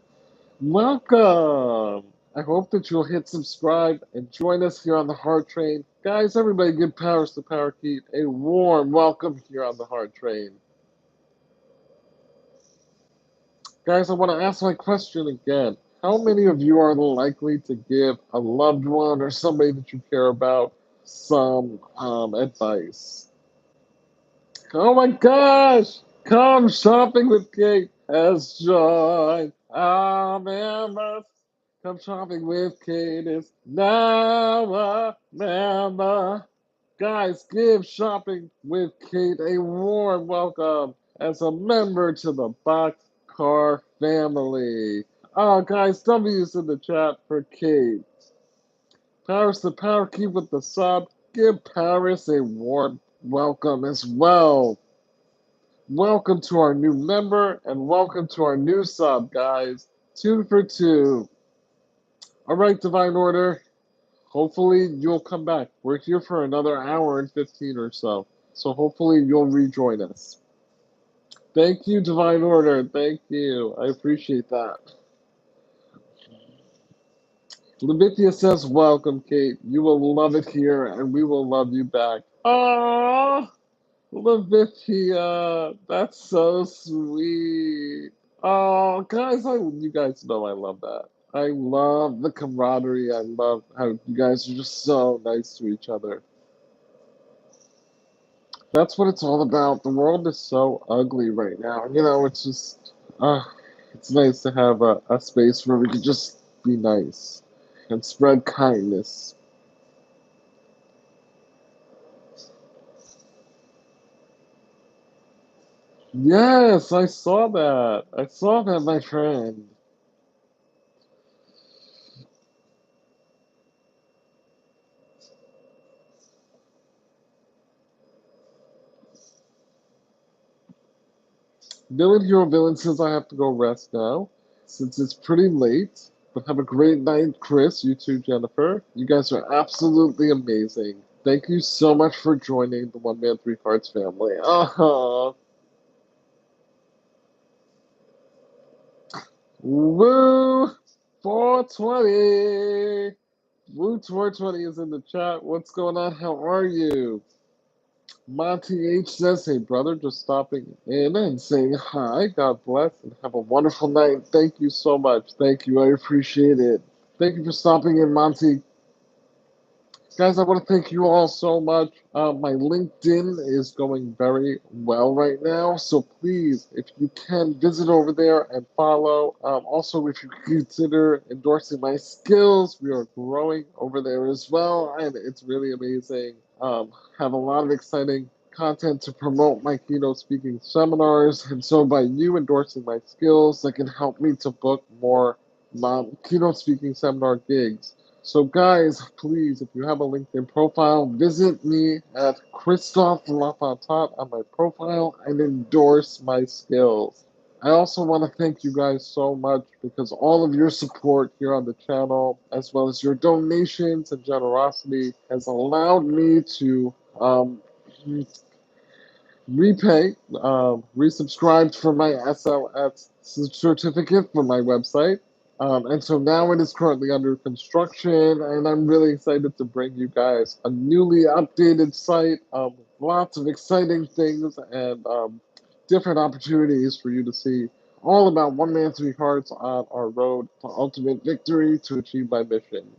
Welcome. I hope that you'll hit subscribe and join us here on the Heart Train. Guys, everybody give Paris the Parakeet a warm welcome here on the Heart Train. Guys, I want to ask my question again. How many of you are likely to give a loved one or somebody that you care about some advice? Oh my gosh! Come shopping with Kate has joined our members. Come shopping with Kate is now or never. Guys, give Shopping with Kate a warm welcome as a member to the Boxcar family. Guys, W's in the chat for Kate. Paris the Power Key with the sub. Give Paris a warm welcome as well. Welcome to our new member and welcome to our new sub, guys. 2 for 2. All right, Divine Order. Hopefully you'll come back. We're here for another hour and 15 or so. So hopefully you'll rejoin us. Thank you, Divine Order. Thank you. I appreciate that. Levithia says, welcome, Kate. You will love it here, and we will love you back. Oh, Levithia, that's so sweet. Oh, guys, you guys know I love that. I love the camaraderie. I love how you guys are just so nice to each other. That's what it's all about. The world is so ugly right now. It's just, it's nice to have a space where we can just be nice and spread kindness. Yes, I saw that. I saw that, my friend. Villain Hero Villain says I have to go rest now since it's pretty late. But have a great night, Chris. You too, Jennifer. You guys are absolutely amazing. Thank you so much for joining the One Man Three Hearts family. Woo 420. Woo 420 is in the chat. What's going on? How are you? Monty H says, hey brother, just stopping in and saying hi. God bless and have a wonderful night. Thank you so much. Thank you. I appreciate it. Thank you for stopping in, Monty. Guys, I want to thank you all so much. My LinkedIn is going very well right now, so please, if you can, visit over there and follow. Also, if you consider endorsing my skills, we are growing over there as well, and it's really amazing. Have a lot of exciting content to promote my keynote speaking seminars, and so by you endorsing my skills, that can help me to book more keynote speaking seminar gigs. So, guys, please, if you have a LinkedIn profile, visit me at Christophe Lafontaine on my profile and endorse my skills. I also want to thank you guys so much because all of your support here on the channel, as well as your donations and generosity, has allowed me to resubscribed for my SLS certificate for my website. And so now it is currently under construction, and I'm really excited to bring you guys a newly updated site, lots of exciting things and different opportunities for you to see all about One Man Three Hearts on our road to ultimate victory to achieve my mission.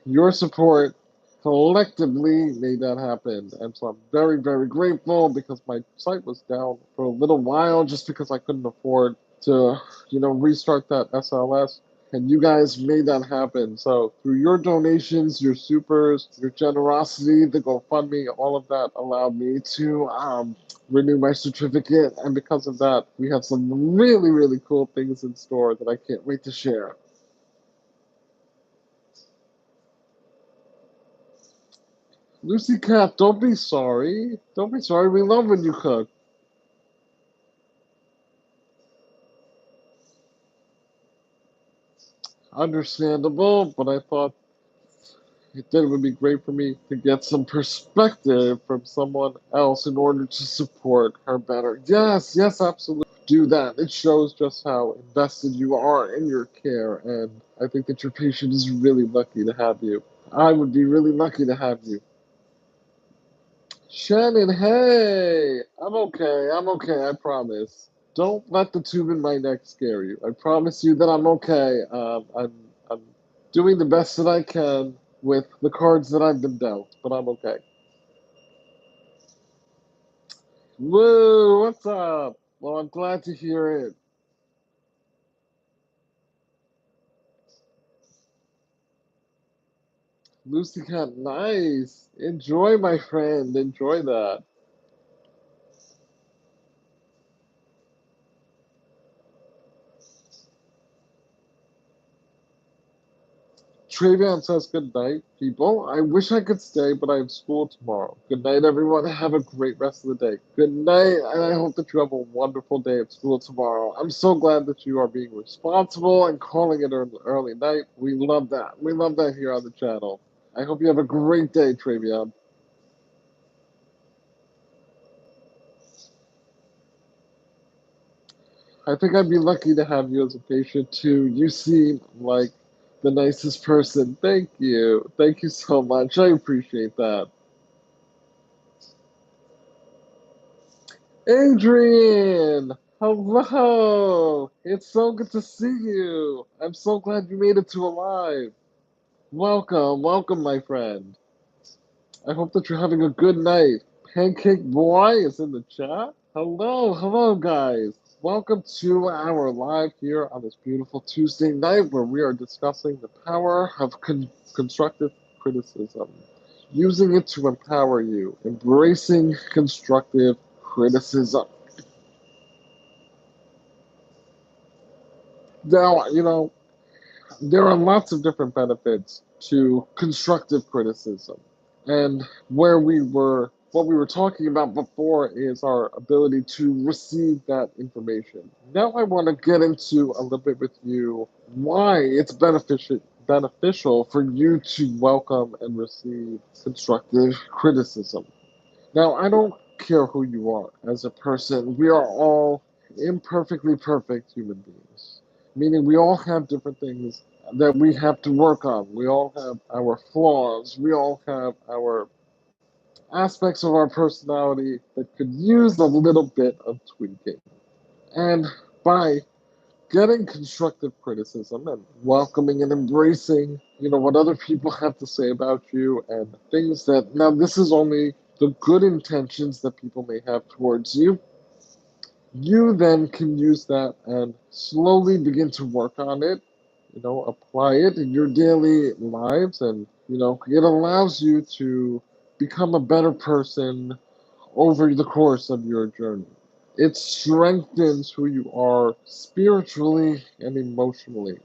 Your support collectively made that happen. And so I'm very, very grateful because my site was down for a little while just because I couldn't afford to, restart that SLS. And you guys made that happen. So through your donations, your supers, your generosity, the GoFundMe, all of that allowed me to renew my certificate. And because of that, we have some really, really cool things in store that I can't wait to share. Lucy Cat, don't be sorry. Don't be sorry. We love when you cook. Understandable, but I thought that it would be great for me to get some perspective from someone else in order to support her better. Yes, yes, absolutely. Do that. It shows just how invested you are in your care, and I think that your patient is really lucky to have you. I would be really lucky to have you. Shannon, hey! I'm okay. I'm okay, I promise. Don't let the tube in my neck scare you. I promise you that I'm okay. I'm doing the best that I can with the cards that I've been dealt, but I'm okay. Woo! What's up? Well, I'm glad to hear it. Lucy Cat, nice. Enjoy, my friend. Enjoy that. Travion says good night, people. I wish I could stay, but I have school tomorrow. Good night, everyone. Have a great rest of the day. Good night, and I hope that you have a wonderful day at school tomorrow. I'm so glad that you are being responsible and calling it an early night. We love that. We love that here on the channel. I hope you have a great day, Travion. I think I'd be lucky to have you as a patient too. You seem like the nicest person. Thank you. Thank you so much. I appreciate that. Adrian! Hello! It's so good to see you. I'm so glad you made it to Alive. Welcome, welcome, my friend. I hope that you're having a good night. Pancake Boy is in the chat. Hello, hello, guys. Welcome to our live here on this beautiful Tuesday night where we are discussing the power of constructive criticism, using it to empower you, embracing constructive criticism. Now, there are lots of different benefits to constructive criticism. And what we were talking about before is our ability to receive that information. Now I want to get into a little bit with you why it's beneficial for you to welcome and receive constructive criticism. Now, I don't care who you are as a person. We are all imperfectly perfect human beings, meaning we all have different things that we have to work on. We all have our flaws. We all have our aspects of our personality that could use a little bit of tweaking. And by getting constructive criticism and welcoming and embracing, what other people have to say about you and things that, now this is only the good intentions that people may have towards you. You then can use that and slowly begin to work on it, apply it in your daily lives, and, it allows you to become a better person over the course of your journey. It strengthens who you are spiritually and emotionally.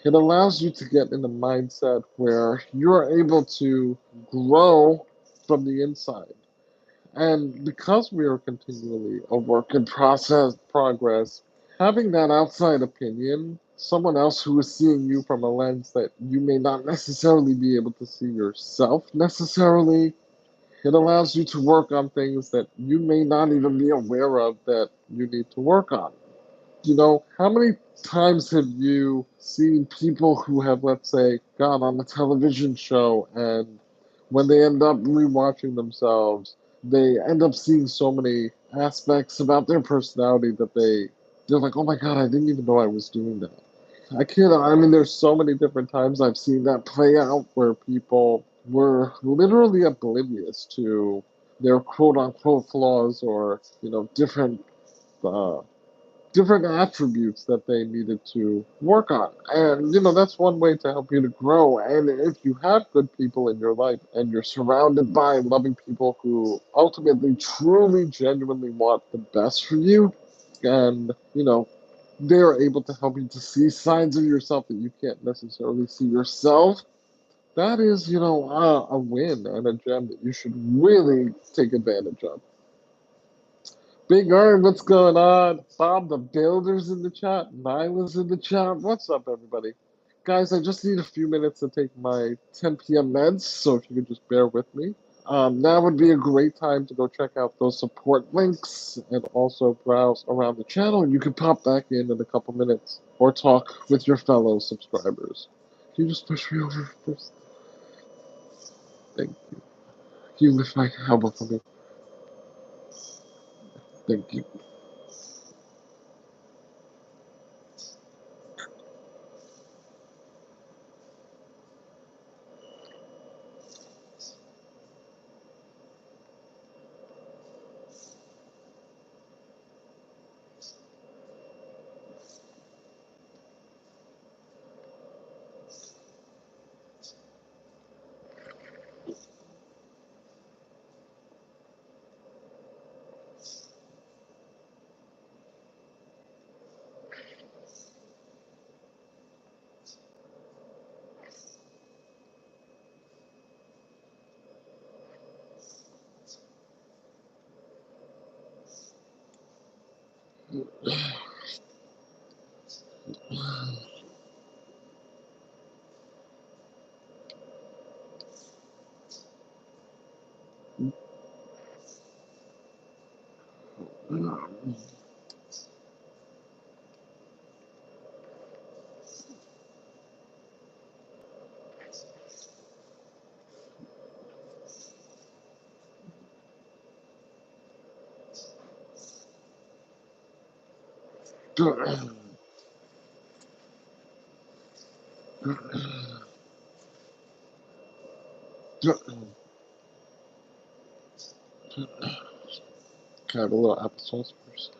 It allows you to get in a mindset where you're able to grow from the inside. And because we are continually a work in progress, having that outside opinion, someone else who is seeing you from a lens that you may not necessarily be able to see yourself necessarily, it allows you to work on things that you may not even be aware of that you need to work on. How many times have you seen people who have, let's say, gone on a television show and when they end up rewatching themselves, they end up seeing so many aspects about their personality that they're like, oh my God, I didn't even know I was doing that. I mean, there's so many different times I've seen that play out where people were literally oblivious to their quote unquote flaws or, uh, different attributes that they needed to work on. And, that's one way to help you to grow. And if you have good people in your life and you're surrounded by loving people who ultimately, truly, genuinely want the best for you, and, they're able to help you to see signs of yourself that you can't necessarily see yourself. That is, a win and a gem that you should really take advantage of. Big Earn, what's going on? Bob the Builder's in the chat. Nyla's in the chat. What's up, everybody? Guys, I just need a few minutes to take my 10 p.m. meds, so if you could just bear with me. Now would be a great time to go check out those support links and also browse around the channel. You can pop back in a couple minutes or talk with your fellow subscribers. Can you just push me over first? Thank you. Can you lift my elbow for me? Thank you. Can I have a little applesauce first?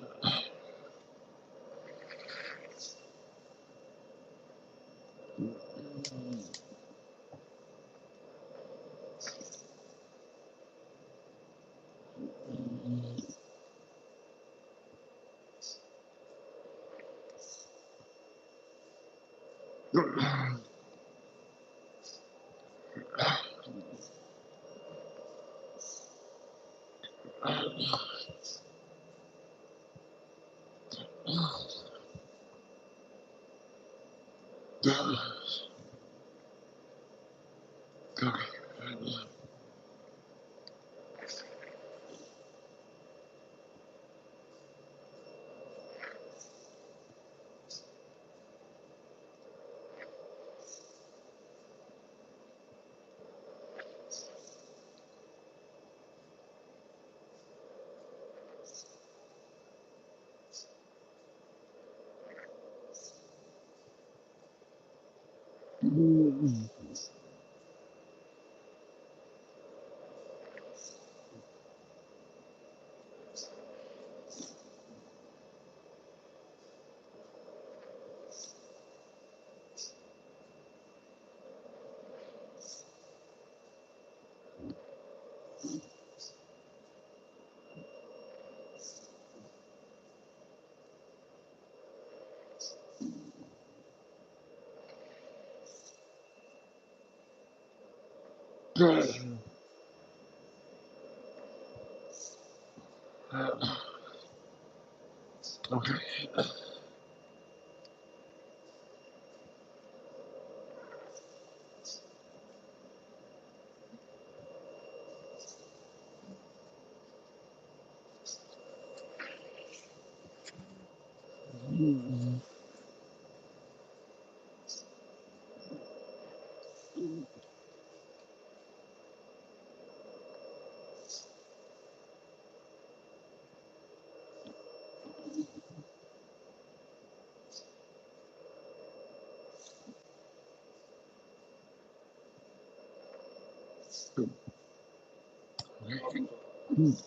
Okay.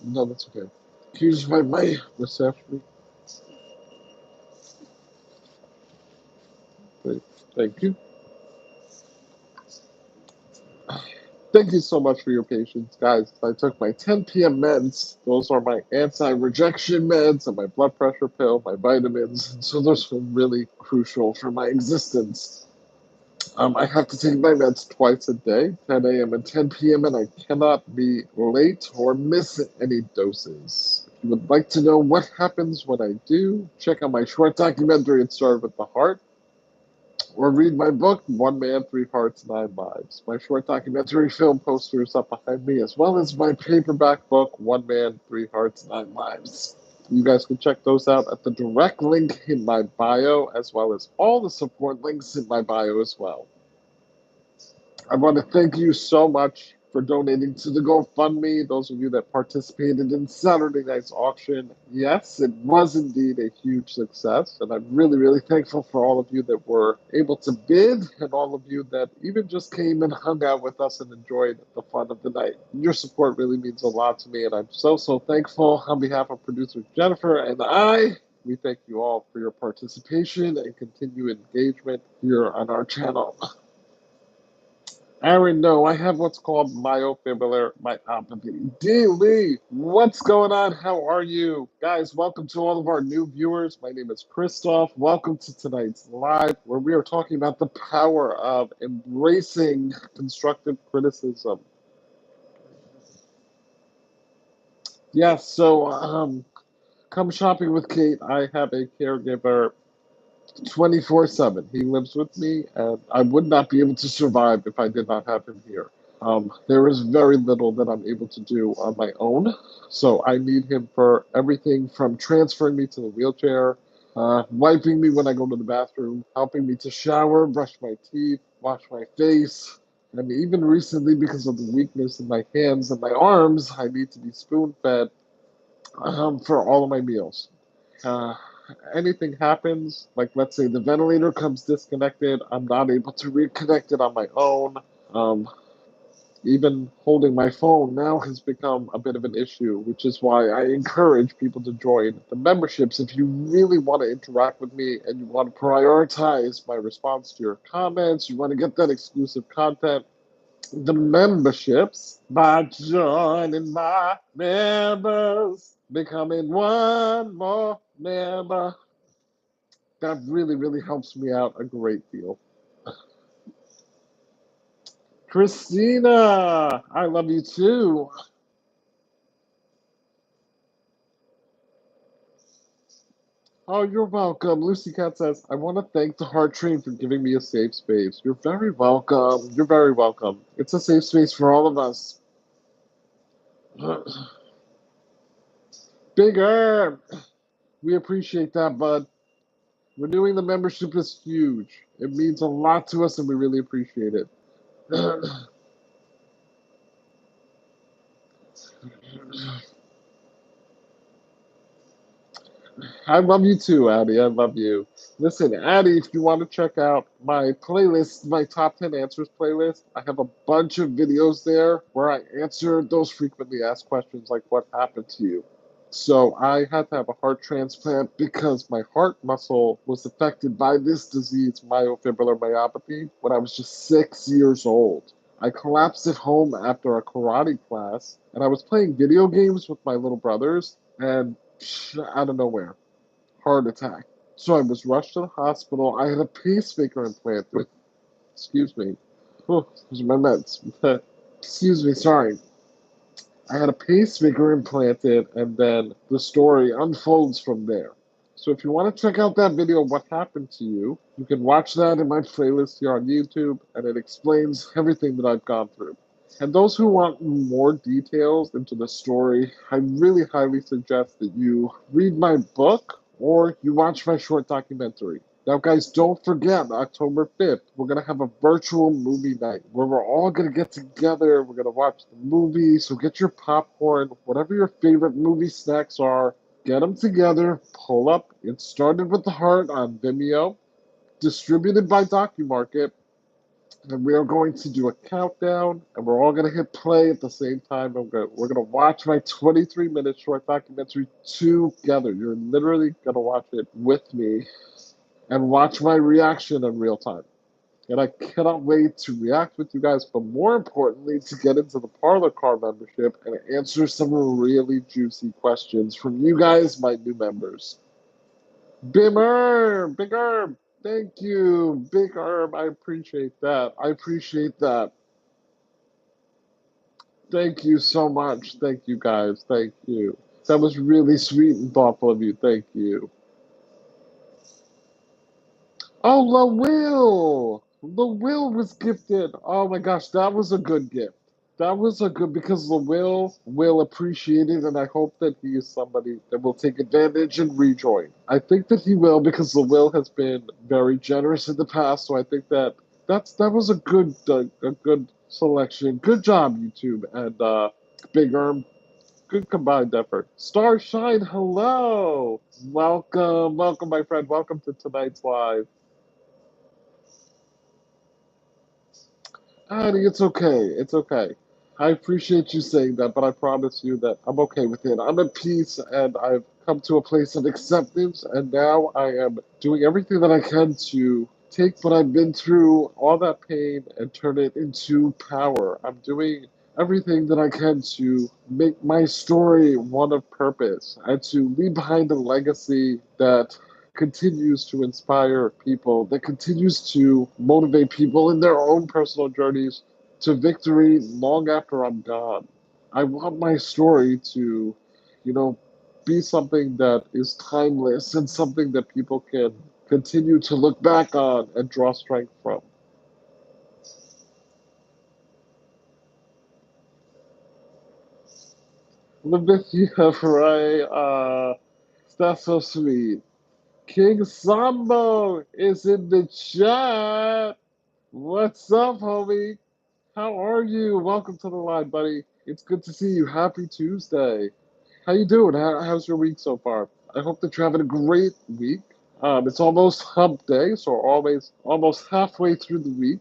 No, that's okay. Here's my mic, Miss Ashley. Thank you. Thank you so much for your patience, guys. I took my 10 p.m. meds. Those are my anti-rejection meds and my blood pressure pill, my vitamins. So those are really crucial for my existence. I have to take my meds twice a day, 10 a.m. and 10 p.m., and I cannot be late or miss any doses. If you would like to know what happens when I do, check out my short documentary, It Started with the Heart, or read my book, One Man, Three Hearts, Nine Lives. My short documentary film poster is up behind me, as well as my paperback book, One Man, Three Hearts, Nine Lives. You guys can check those out at the direct link in my bio, as well as all the support links in my bio as well. I want to thank you so much for donating to the GoFundMe. Those of you that participated in Saturday night's auction. Yes, it was indeed a huge success. And I'm really, really thankful for all of you that were able to bid and all of you that even just came and hung out with us and enjoyed the fun of the night. Your support really means a lot to me. And I'm so, so thankful on behalf of producer Jennifer and I. We thank you all for your participation and continued engagement here on our channel. Aaron, no, I have what's called myofibrillar myopathy. D. Lee, what's going on? How are you? Guys, welcome to all of our new viewers. My name is Christoph. Welcome to tonight's live, where we are talking about the power of embracing constructive criticism. Yes, so come shopping with Kate. I have a caregiver 24/7. He lives with me, and I would not be able to survive if I did not have him here. There is very little that I'm able to do on my own, so I need him for everything from transferring me to the wheelchair, wiping me when I go to the bathroom, helping me to shower, brush my teeth, wash my face, and even recently, because of the weakness in my hands and my arms, I need to be spoon fed for all of my meals. Uh, Anything happens, like let's say the ventilator comes disconnected, I'm not able to reconnect it on my own. Um, Even holding my phone now has become a bit of an issue, which is why I encourage people to join the memberships. If you really want to interact with me and you want to prioritize my response to your comments, you want to get that exclusive content, the memberships by joining my members, becoming one more member. That really, really helps me out a great deal. Christina, I love you too. Oh, you're welcome. Lucy Cat says, I want to thank the Heart Train for giving me a safe space. You're very welcome. You're very welcome. It's a safe space for all of us. Bigger! We appreciate that, bud. Renewing the membership is huge. It means a lot to us, and we really appreciate it. I love you too, Addie. I love you. Listen, Addie, if you want to check out my playlist, my top 10 answers playlist, I have a bunch of videos there where I answer those frequently asked questions like what happened to you. So I had to have a heart transplant because my heart muscle was affected by this disease, myofibrillar myopathy, when I was just 6 years old. I collapsed at home after a karate class, and I was playing video games with my little brothers, and out of nowhere, heart attack. So I was rushed to the hospital. I had a pacemaker implanted. Excuse me. Oh, those are my meds. Excuse me, sorry. I had a pacemaker implanted, and then the story unfolds from there. So if you want to check out that video, What Happened to You, you can watch that in my playlist here on YouTube, and it explains everything that I've gone through. And those who want more details into the story, I really highly suggest that you read my book or you watch my short documentary. Now, guys, don't forget, October 5th, we're going to have a virtual movie night where we're all going to get together. We're going to watch the movie. So get your popcorn, whatever your favorite movie snacks are, get them together, pull up. It started with the heart on Vimeo, distributed by DocuMarket, and we are going to do a countdown, and we're all going to hit play at the same time. We're going to watch my 23-minute short documentary together. You're literally going to watch it with me and watch my reaction in real time. And I cannot wait to react with you guys, but more importantly, to get into the Parlor Car membership and answer some really juicy questions from you guys, my new members. Bimmer, Big Herb, thank you, Big Herb. I appreciate that. I appreciate that. Thank you so much. Thank you, guys. Thank you. That was really sweet and thoughtful of you. Thank you. Oh, La Will! La Will was gifted. Oh my gosh, that was a good gift. That was a good because La will appreciate it, and I hope that he is somebody that will take advantage and rejoin. I think that he will because La Will has been very generous in the past, so I think that that was a good selection. Good job, YouTube and Big Erm. Good combined effort. Starshine, hello. Welcome, welcome, my friend. Welcome to tonight's live. Honey, it's okay. It's okay. I appreciate you saying that, but I promise you that I'm okay with it. I'm at peace and I've come to a place of acceptance, and now I am doing everything that I can to take what I've been through, all that pain, and turn it into power. I'm doing everything that I can to make my story one of purpose and to leave behind a legacy that continues to inspire people, that continues to motivate people in their own personal journeys to victory long after I'm gone. I want my story to, you know, be something that is timeless and something that people can continue to look back on and draw strength from. Levithia Ray, that's so sweet. King Sambo is in the chat. What's up, homie? How are you? Welcome to the line, buddy. It's good to see you. Happy Tuesday. How you doing? How's your week so far? I hope that you're having a great week. It's almost hump day, so always almost halfway through the week.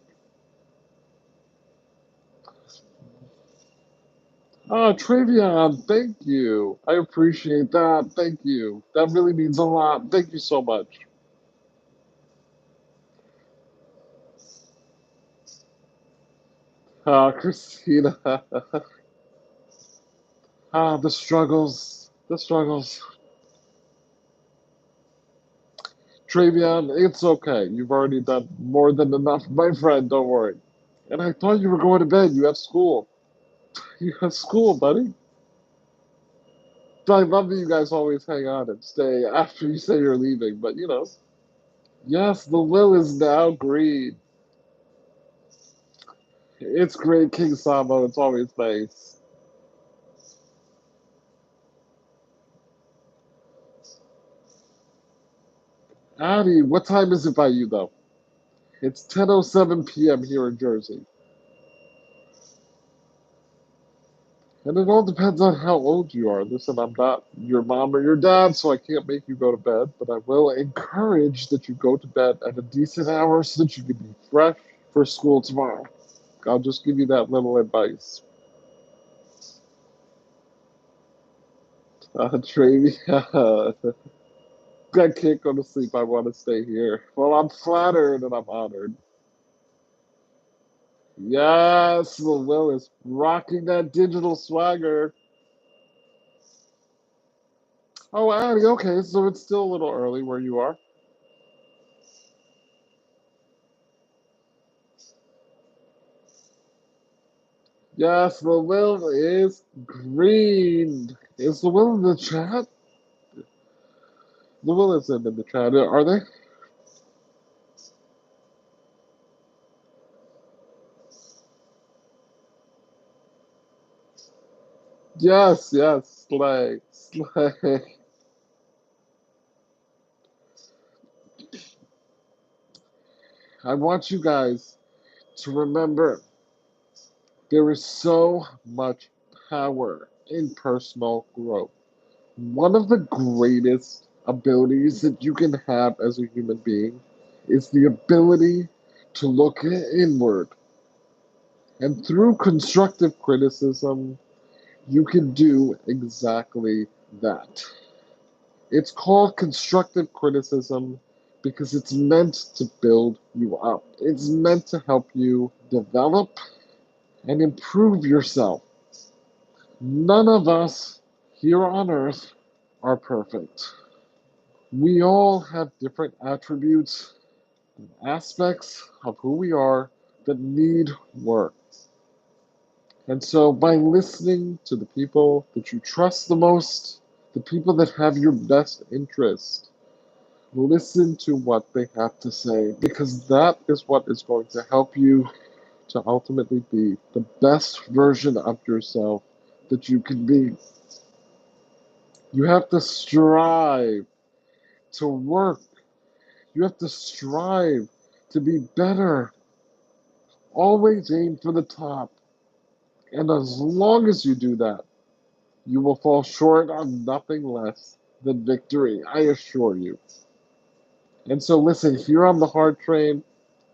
Travion, thank you. I appreciate that. Thank you. That really means a lot. Thank you so much. Christina. The struggles. The struggles. Travion, it's okay. You've already done more than enough, my friend. Don't worry. And I thought you were going to bed. You have school. You have school, buddy. I love that you guys always hang on and stay after you say you're leaving, but you know. Yes, the will is now green. It's great, King Samo. It's always nice. Addie, what time is it by you, though? It's 10:07 p.m. here in Jersey. And it all depends on how old you are. Listen, I'm not your mom or your dad, so I can't make you go to bed, but I will encourage that you go to bed at a decent hour so that you can be fresh for school tomorrow. I'll just give you that little advice. Travy, I can't go to sleep. I want to stay here. Well, I'm flattered and I'm honored. Yes, the Will is rocking that digital swagger. Oh, Addie, okay, so it's still a little early where you are. Yes, the Will is green. Is the Will in the chat? The Will isn't in the chat, are they? Yes, yes, slay, slay. I want you guys to remember there is so much power in personal growth. One of the greatest abilities that you can have as a human being is the ability to look inward. And through constructive criticism, you can do exactly that. It's called constructive criticism because it's meant to build you up. It's meant to help you develop and improve yourself. None of us here on earth are perfect. We all have different attributes and aspects of who we are that need work. And so, by listening to the people that you trust the most, the people that have your best interest, listen to what they have to say because that is what is going to help you to ultimately be the best version of yourself that you can be. You have to strive to work, you have to strive to be better. Always aim for the top. And as long as you do that, you will fall short of nothing less than victory, I assure you. And so, listen, if you're on the hard train,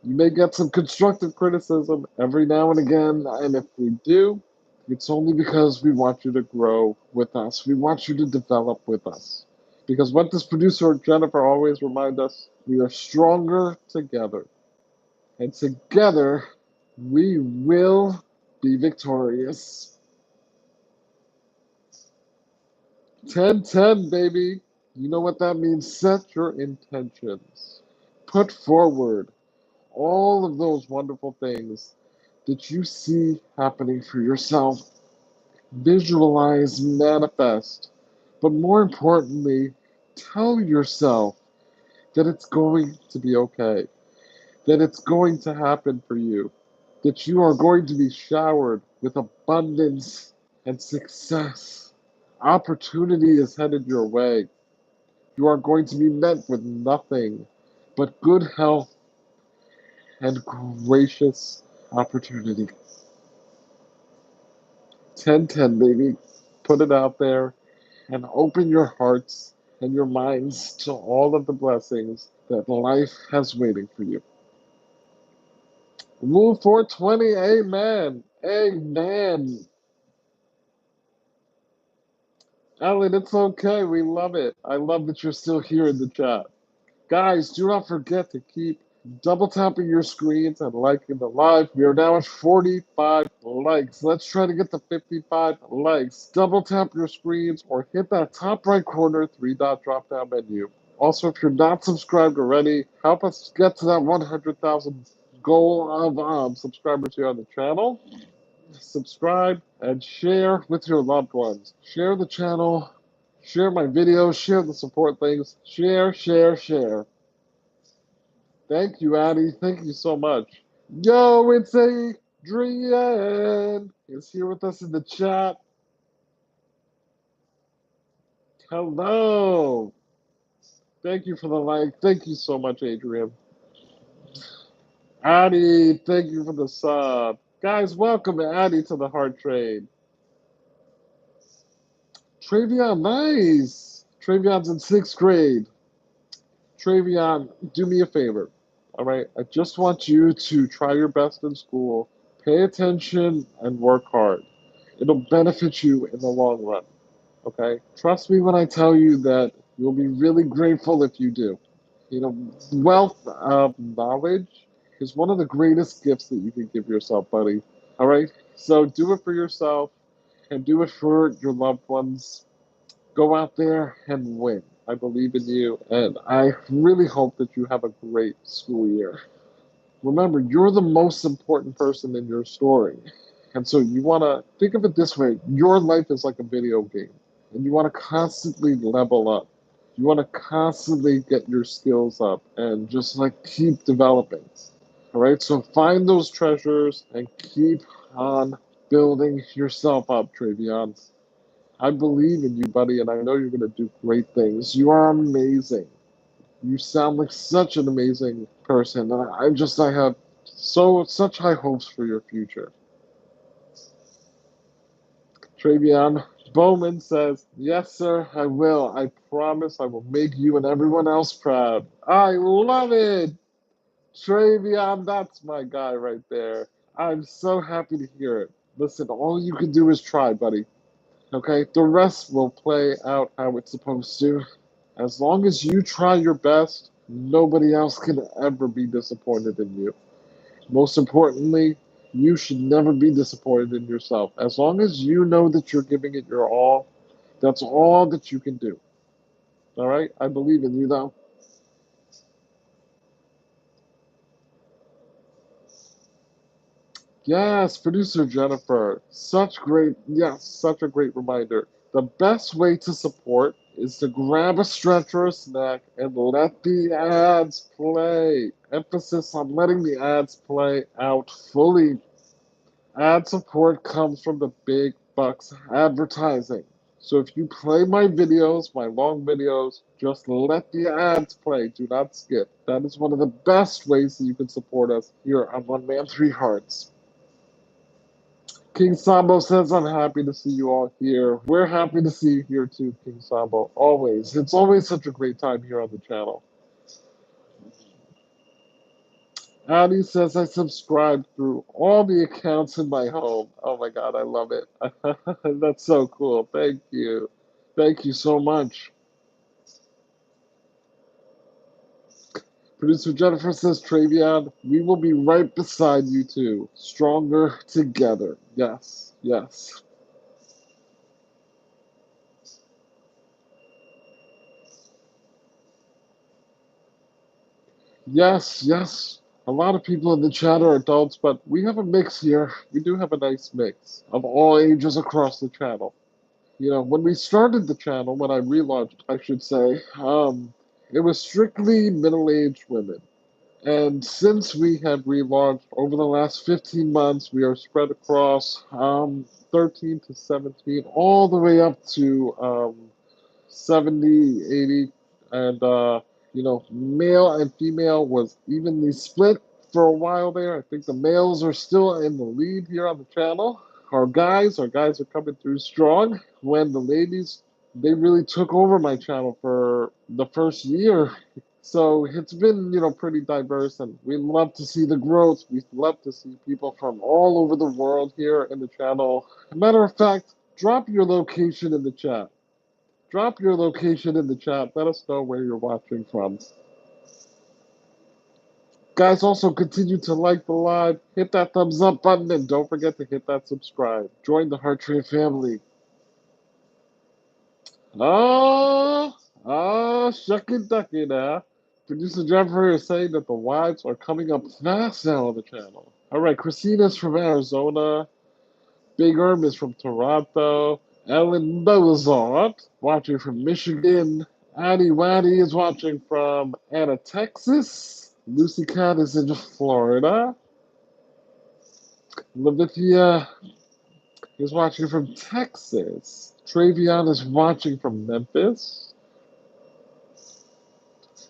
you may get some constructive criticism every now and again. And if we do, it's only because we want you to grow with us. We want you to develop with us. Because what does producer Jennifer always remind us? We are stronger together. And together, we will be victorious. 10-10, baby. You know what that means? Set your intentions. Put forward all of those wonderful things that you see happening for yourself. Visualize, manifest But more importantly, tell yourself that it's going to be okay, that it's going to happen for you, that you are going to be showered with abundance and success. Opportunity is headed your way. You are going to be met with nothing but good health and gracious opportunity. 1010, baby. Put it out there and open your hearts and your minds to all of the blessings that life has waiting for you. Rule 420, amen. Amen. Ellen, it's okay. We love it. I love that you're still here in the chat. Guys, do not forget to keep double tapping your screens and liking the live. We are now at 45 likes. Let's try to get to 55 likes. Double tap your screens or hit that top right corner 3-dot drop down menu. Also, if you're not subscribed already, help us get to that 100,000 goal of subscribers here on the channel. Subscribe and share with your loved ones. Share the channel, share my videos, share the support links. Share, share, share. Thank you, Addie. Thank you so much. Yo, it's Adrian. Is here with us in the chat. Hello. Thank you for the like. Thank you so much, Adrian. Addie, thank you for the sub. Guys, welcome Addie to the Heart Trade. Travion, nice. Travion's in 6th grade. Travion, do me a favor. All right. I just want you to try your best in school, pay attention, and work hard. It'll benefit you in the long run. Okay? Trust me when I tell you that you'll be really grateful if you do. You know, wealth of knowledge is one of the greatest gifts that you can give yourself, buddy. All right? So do it for yourself and do it for your loved ones. Go out there and win. I believe in you, and I really hope that you have a great school year. Remember, you're the most important person in your story. And so you want to think of it this way: your life is like a video game, and you want to constantly level up. You want to constantly get your skills up and just like keep developing. All right, so find those treasures and keep on building yourself up, Travion. I believe in you, buddy, and I know you're going to do great things. You are amazing. You sound like such an amazing person, and I have such high hopes for your future. Travion Bowman says, "Yes, sir, I will. I promise I will make you and everyone else proud." I love it, Travion. That's my guy right there. I'm so happy to hear it. Listen, all you can do is try, buddy. Okay, the rest will play out how it's supposed to. As long as you try your best, nobody else can ever be disappointed in you. Most importantly, you should never be disappointed in yourself. As long as you know that you're giving it your all, that's all that you can do. All right? I believe in you, though. Yes, producer Jennifer. Such a great reminder. The best way to support is to grab a stretch or a snack and let the ads play. Emphasis on letting the ads play out fully. Ad support comes from the big bucks advertising. So if you play my videos, my long videos, just let the ads play. Do not skip. That is one of the best ways that you can support us here on One Man, Three Hearts. King Sambo says, "I'm happy to see you all here." We're happy to see you here too, King Sambo. Always. It's always such a great time here on the channel. Addie says, "I subscribe through all the accounts in my home." Oh my God, I love it. That's so cool. Thank you. Thank you so much. Producer Jennifer says, "Travion, we will be right beside you too. Stronger together." Yes, yes. Yes, yes. A lot of people in the chat are adults, but we have a mix here. We do have a nice mix of all ages across the channel. When we started the channel, when I relaunched, I should say, it was strictly middle-aged women. And since we have relaunched over the last 15 months, we are spread across 13 to 17, all the way up to 70, 80, and male and female was evenly split for a while there. I think the males are still in the lead here on the channel. Our guys are coming through strong. When the ladies, they really took over my channel for the first year. So it's been, pretty diverse, and we love to see the growth. We love to see people from all over the world here in the channel. Matter of fact, drop your location in the chat. Drop your location in the chat. Let us know where you're watching from. Guys, also continue to like the live, hit that thumbs up button, and don't forget to hit that subscribe. Join the Heart Train family. Shucky ducky now. Producer Jeffrey is saying that the wives are coming up fast now on the channel. All right, Christina's from Arizona. Big Erm is from Toronto. Ellen Mozart watching from Michigan. Addie Waddy is watching from Anna, Texas. Lucy Cat is in Florida. Levithia is watching from Texas. Travion is watching from Memphis.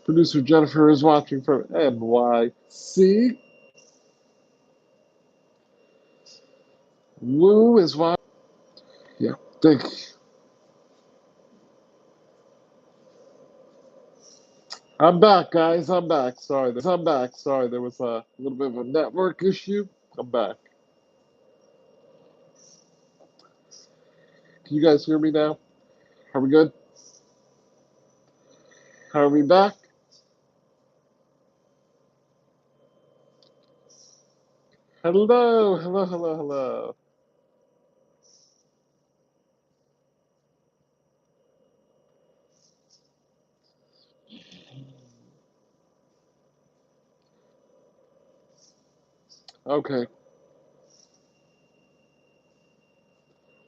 Producer Jennifer is watching from NYC. Woo is watching. Yeah, thank you. I'm back, guys. I'm back. Sorry, there was a little bit of a network issue. I'm back. Can you guys hear me now? Are we good? Are we back? Hello, hello, hello, hello. Okay,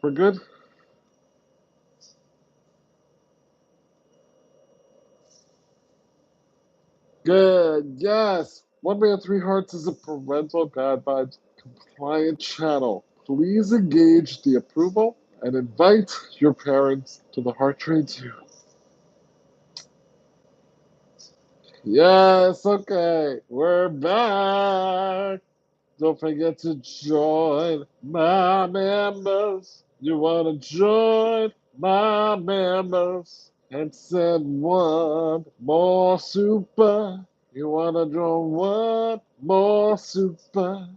we're good? Good, yes. One Man, Three Hearts is a parental guidelines compliant channel. Please engage the approval and invite your parents to the Heart Train too. Yes, okay, we're back. Don't forget to join my members. You want to join my members and send one more super. You want to join one more super.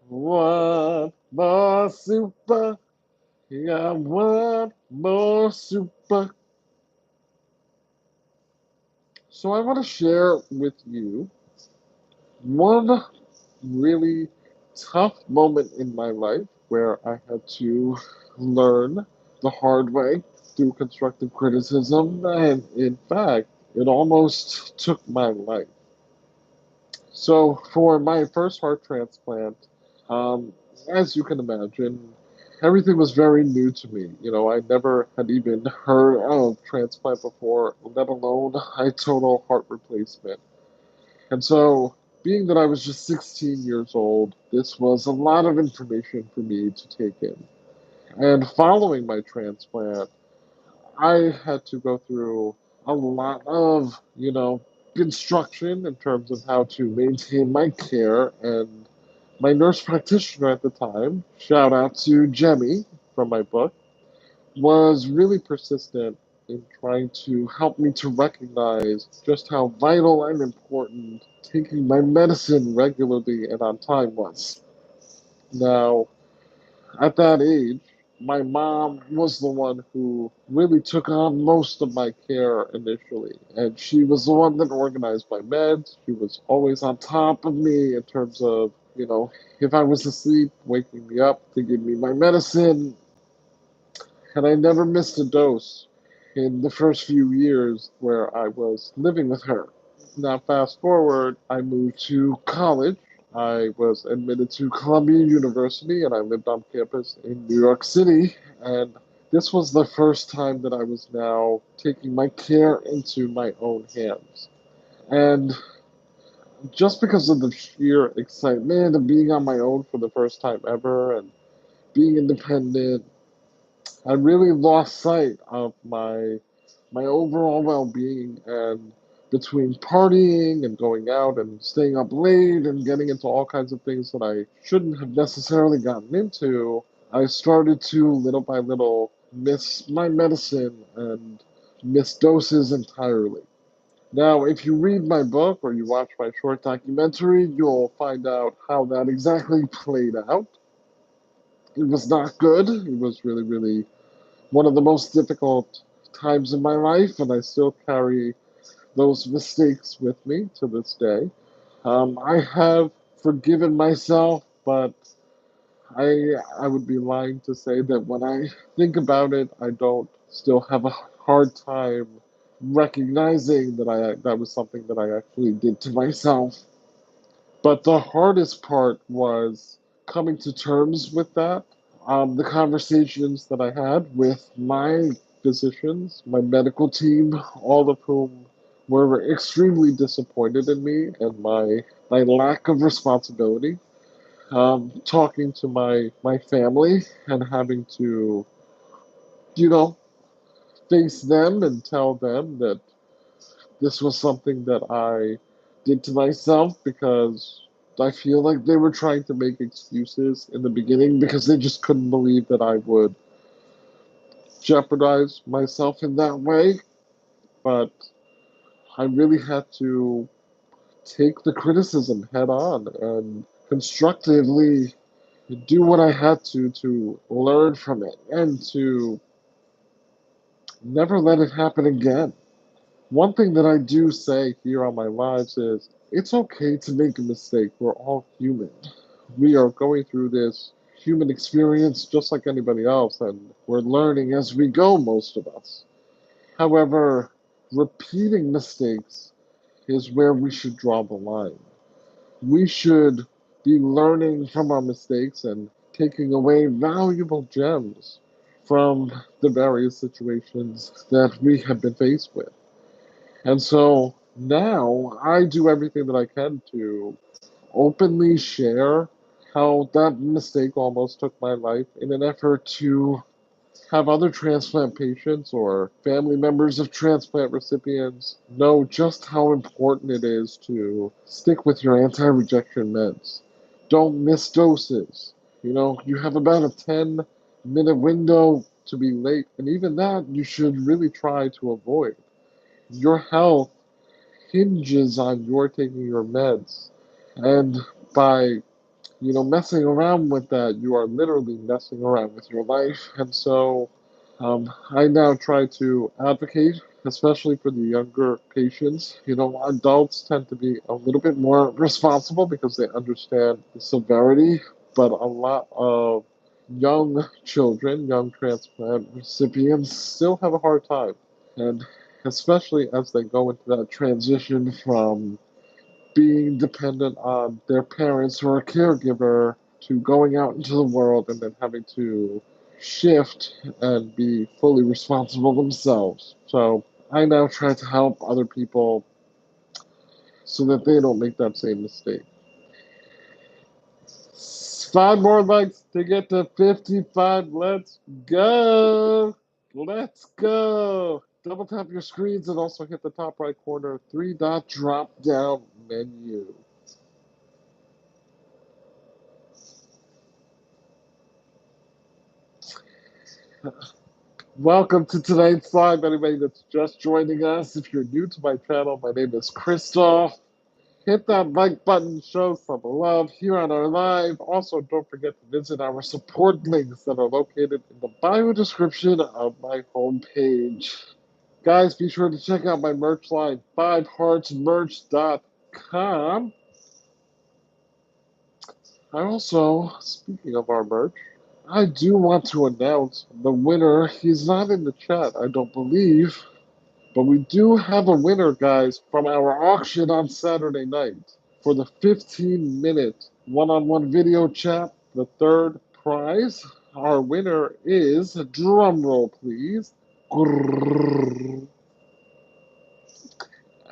One more super. You got one more super. So I want to share with you one really tough moment in my life where I had to learn the hard way through constructive criticism, and in fact, it almost took my life. So, for my first heart transplant, um, as you can imagine, everything was very new to me. I never had even heard of transplant before, let alone a total heart replacement. And so, being that I was just 16 years old, this was a lot of information for me to take in. And following my transplant, I had to go through a lot of, instruction in terms of how to maintain my care. And my nurse practitioner at the time, shout out to Jemmy from my book, was really persistent in trying to help me to recognize just how vital and important taking my medicine regularly and on time was. Now, at that age, my mom was the one who really took on most of my care initially. And she was the one that organized my meds. She was always on top of me in terms of, if I was asleep, waking me up to give me my medicine, and I never missed a dose in the first few years where I was living with her. Now, fast forward, I moved to college. I was admitted to Columbia University and I lived on campus in New York City. And This was the first time that I was now taking my care into my own hands. And just because of the sheer excitement of being on my own for the first time ever and being independent, I really lost sight of my overall well-being. And between partying and going out and staying up late and getting into all kinds of things that I shouldn't have necessarily gotten into, I started to little by little miss my medicine and miss doses entirely. Now, if you read my book or you watch my short documentary, you'll find out how that exactly played out. It was not good. It was really, really one of the most difficult times in my life, and I still carry those mistakes with me to this day. I have forgiven myself, but I would be lying to say that when I think about it, I don't still have a hard time recognizing that that was something that I actually did to myself. But the hardest part was coming to terms with that. The conversations that I had with my physicians, my medical team, all of whom were extremely disappointed in me and my lack of responsibility. Talking to my family and having to, you know, face them and tell them that this was something that I did to myself because I feel like they were trying to make excuses in the beginning because they just couldn't believe that I would jeopardize myself in that way. But I really had to take the criticism head on and constructively do what I had to learn from it and to never let it happen again. One thing that I do say here on my lives is it's okay to make a mistake. We're all human. We are going through this human experience just like anybody else, and we're learning as we go, most of us. However, repeating mistakes is where we should draw the line. We should be learning from our mistakes and taking away valuable gems from the various situations that we have been faced with. And so now I do everything that I can to openly share how that mistake almost took my life in an effort to have other transplant patients or family members of transplant recipients know just how important it is to stick with your anti rejection meds. Don't miss doses. You know, you have about a 10-minute window to be late, and even that you should really try to avoid. Your health hinges on your taking your meds. And by, messing around with that, you are literally messing around with your life. And so I now try to advocate, especially for the younger patients. You know, adults tend to be a little bit more responsible because they understand the severity, but a lot of young children, young transplant recipients, still have a hard time. And especially as they go into that transition from being dependent on their parents or a caregiver to going out into the world and then having to shift and be fully responsible themselves. So I now try to help other people so that they don't make that same mistake. 5 more likes to get to 55. Let's go. Let's go. Double tap your screens and also hit the top right corner 3 dot drop down menu. Welcome to tonight's live, anybody that's just joining us. If you're new to my channel, my name is Christoph. Hit that like button, show some love here on our live. Also, don't forget to visit our support links that are located in the bio description of my homepage. Guys, be sure to check out my merch line, 5heartsmerch.com. I also, speaking of our merch, I do want to announce the winner. He's not in the chat, I don't believe. But we do have a winner, guys, from our auction on Saturday night for the 15-minute one-on-one video chat, the third prize. Our winner is, drum roll please,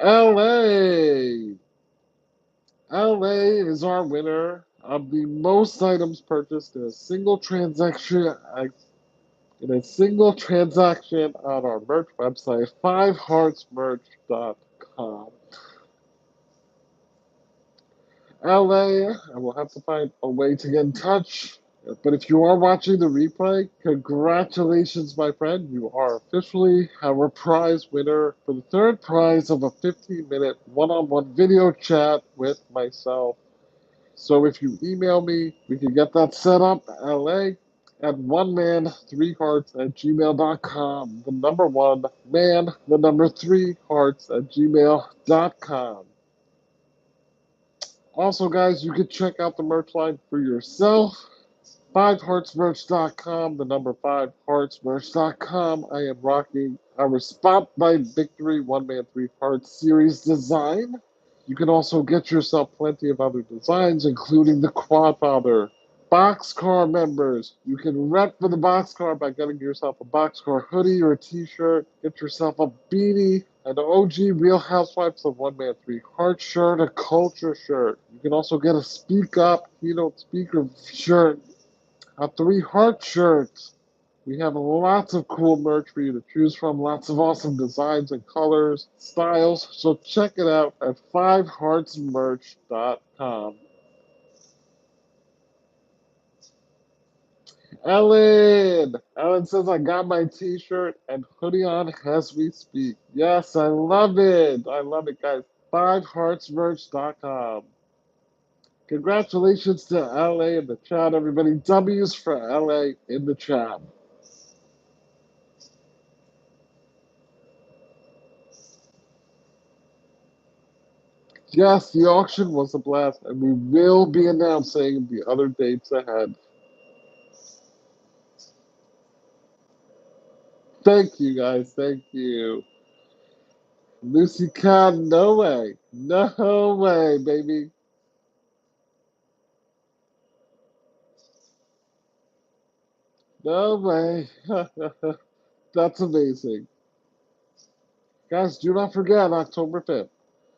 LA. LA is our winner of the most items purchased in a single transaction on our merch website, fiveheartsmerch.com. LA, I will have to find a way to get in touch. But if you are watching the replay, congratulations, my friend. You are officially our prize winner for the third prize of a 15-minute one-on-one video chat with myself. So if you email me, we can get that set up, LA, at oneman3hearts@gmail.com. The number one man, the number 3hearts@gmail.com. Also, guys, you can check out the merch line for yourself. Fiveheartsmerch.com, the number 5heartsmerch.com. I am rocking our Spotlight Victory One Man Three Hearts series design. You can also get yourself plenty of other designs, including the Quadfather. Boxcar members, you can rep for the Boxcar by getting yourself a Boxcar hoodie or a t-shirt. Get yourself a beanie, an OG Real Housewives of One Man Three Hearts shirt, a culture shirt. You can also get a Speak Up Keynote Speaker shirt, a Three Heart shirt. We have lots of cool merch for you to choose from, lots of awesome designs and colors, styles. So check it out at fiveheartsmerch.com. Ellen says I got my t-shirt and hoodie on as we speak. Yes, I love it. I love it, guys. Fiveheartsmerch.com. Congratulations to LA in the chat, everybody. W's for LA in the chat. Yes, the auction was a blast, and we will be announcing the other dates ahead. Thank you, guys. Thank you. Lucy Khan, no way. No way, baby. No way. That's amazing. Guys, do not forget October 5th.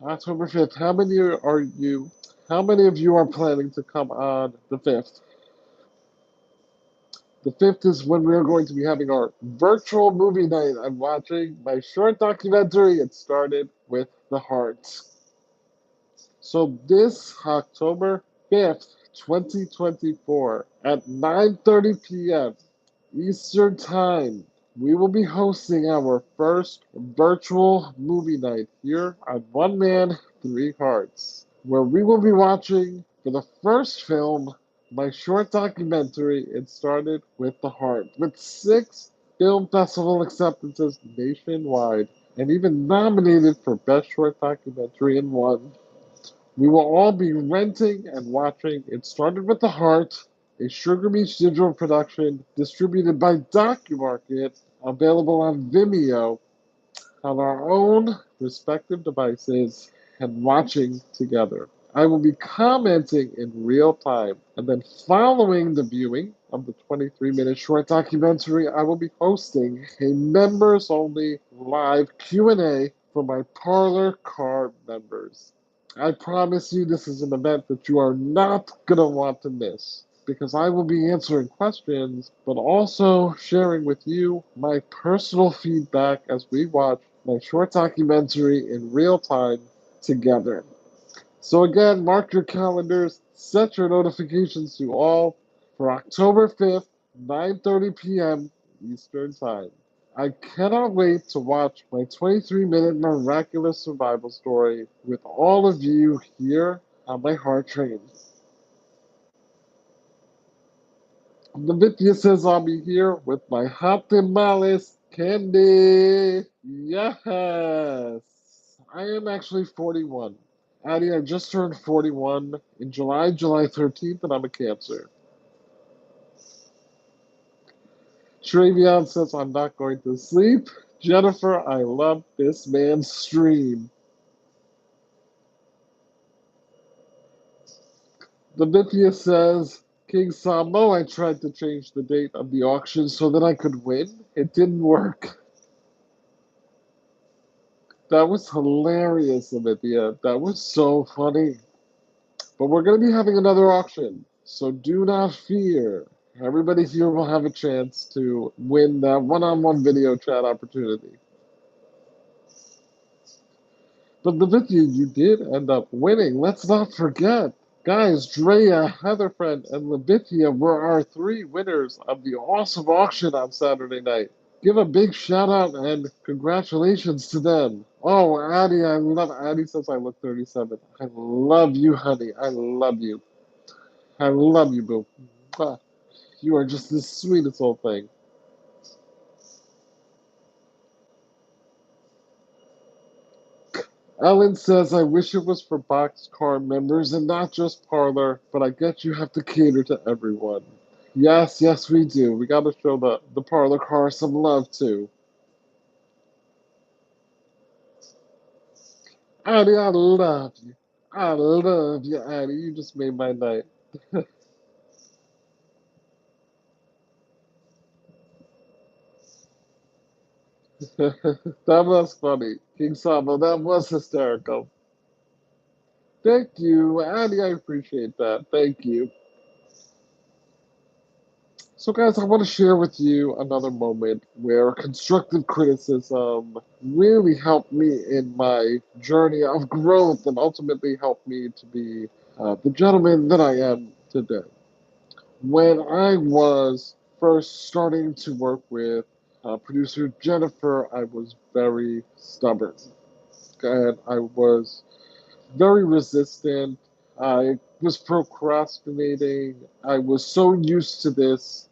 October 5th. How many of you are planning to come on the 5th? The 5th is when we are going to be having our virtual movie night. I'm watching my short documentary. It started with the hearts. So this October 5th, 2024, at 9:30 p.m. Eastern Time, we will be hosting our first virtual movie night here on One Man, Three Hearts, where we will be watching for the first film my short documentary, It Started with the Heart, with 6 film festival acceptances nationwide, and even nominated for Best Short Documentary and won. We will all be renting and watching It Started with the Heart, a Sugar Beach digital production distributed by DocuMarket, available on Vimeo, on our own respective devices, and watching together. I will be commenting in real time, and then following the viewing of the 23-minute short documentary, I will be hosting a members-only live Q&A for my Parlor Card members. I promise you this is an event that you are not going to want to miss, because I will be answering questions, but also sharing with you my personal feedback as we watch my short documentary in real time together. So again, mark your calendars, set your notifications to all for October 5th, 9:30 p.m. Eastern Time. I cannot wait to watch my 23-minute miraculous survival story with all of you here on my heart train. Navithya says I'll be here with my hot tamales candy. Yes. I am actually 41. Addie, I just turned 41 in July 13th, and I'm a Cancer. Travion says I'm not going to sleep. Jennifer, I love this man's stream. The Navithya says, King Sammo, I tried to change the date of the auction so that I could win. It didn't work. That was hilarious, Olympia. That was so funny. But we're going to be having another auction, so do not fear. Everybody here will have a chance to win that one-on-one video chat opportunity. But Levithia, you did end up winning. Let's not forget. Guys, Drea, Heatherfriend, and Levithia were our three winners of the awesome auction on Saturday night. Give a big shout out and congratulations to them. Oh, Addie, I love Addie says I look 37. I love you, honey. I love you. I love you, boo. Mwah. You are just the sweetest old thing. Ellen says, I wish it was for Boxcar members and not just Parlor, but I guess you have to cater to everyone. Yes, yes, we do. We gotta show the Parlor car some love, too. Addie, I love you. I love you, Addie. You just made my night. That was funny. King Sabo, that was hysterical. Thank you, Addie. I appreciate that. Thank you. So, guys, I want to share with you another moment where constructive criticism really helped me in my journey of growth and ultimately helped me to be the gentleman that I am today. When I was first starting to work with producer Jennifer, I was very stubborn and I was very resistant. I was procrastinating. I was so used to this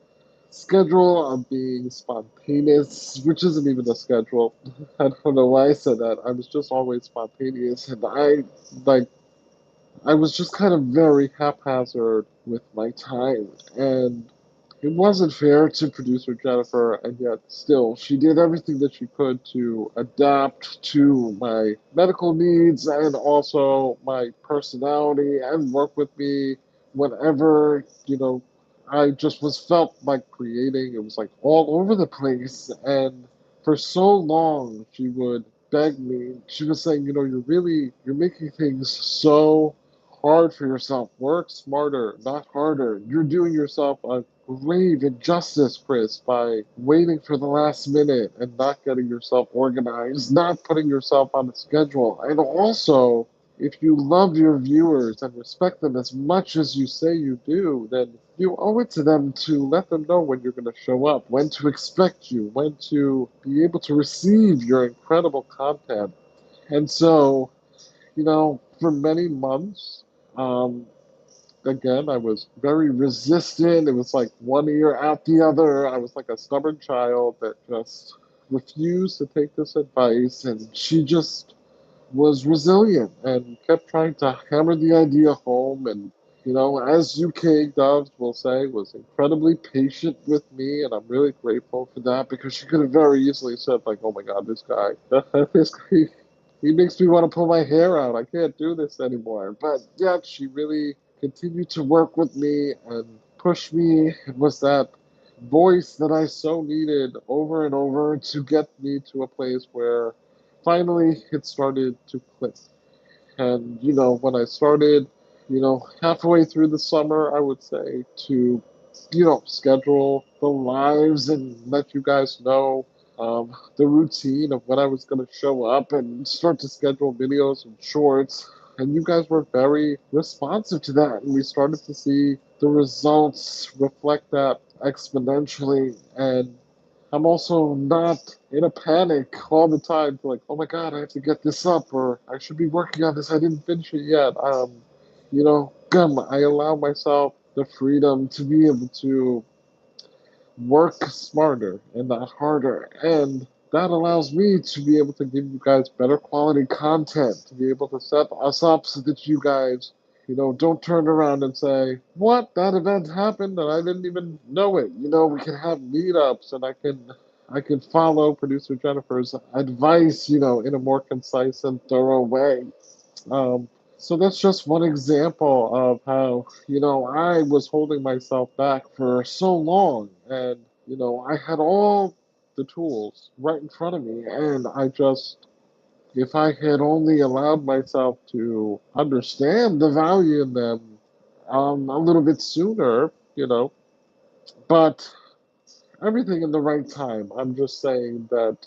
schedule of being spontaneous, which isn't even a schedule. I don't know why I said that. I was just always spontaneous, and like I was just kind of very haphazard with my time, and it wasn't fair to producer Jennifer, and yet still, she did everything that she could to adapt to my medical needs and also my personality and work with me whenever, I just was felt like creating. It was like all over the place. And for so long, she would beg me. She was saying, you're making things so hard for yourself. Work smarter, not harder. You're doing yourself a grave injustice, Chris, by waiting for the last minute and not getting yourself organized, not putting yourself on a schedule. And also, if you love your viewers and respect them as much as you say you do, then you owe it to them to let them know when you're going to show up, when to expect you, when to be able to receive your incredible content. And so, for many months, um, again, I was very resistant. It was like one ear out the other. I was like a stubborn child that just refused to take this advice. And she just was resilient and kept trying to hammer the idea home. And, as UK Doves will say, was incredibly patient with me. And I'm really grateful for that because she could have very easily said, like, oh my God, this guy, this guy, he makes me want to pull my hair out. I can't do this anymore. But yet she really continued to work with me and push me. It was that voice that I so needed over and over to get me to a place where finally it started to click. And, when I started, halfway through the summer, I would say, to, schedule the lives and let you guys know the routine of when I was going to show up and start to schedule videos and shorts. And you guys were very responsive to that. And we started to see the results reflect that exponentially. And I'm also not in a panic all the time, like, oh my God, I have to get this up, or I should be working on this. I didn't finish it yet. I allow myself the freedom to be able to work smarter and not harder. And that allows me to be able to give you guys better quality content, to be able to set us up so that you guys, don't turn around and say, what? That event happened and I didn't even know it. We can have meetups and I can follow producer Jennifer's advice, in a more concise and thorough way. Um, So that's just one example of how, I was holding myself back for so long. And, I had all the tools right in front of me. And if I had only allowed myself to understand the value in them a little bit sooner, but everything in the right time. I'm just saying that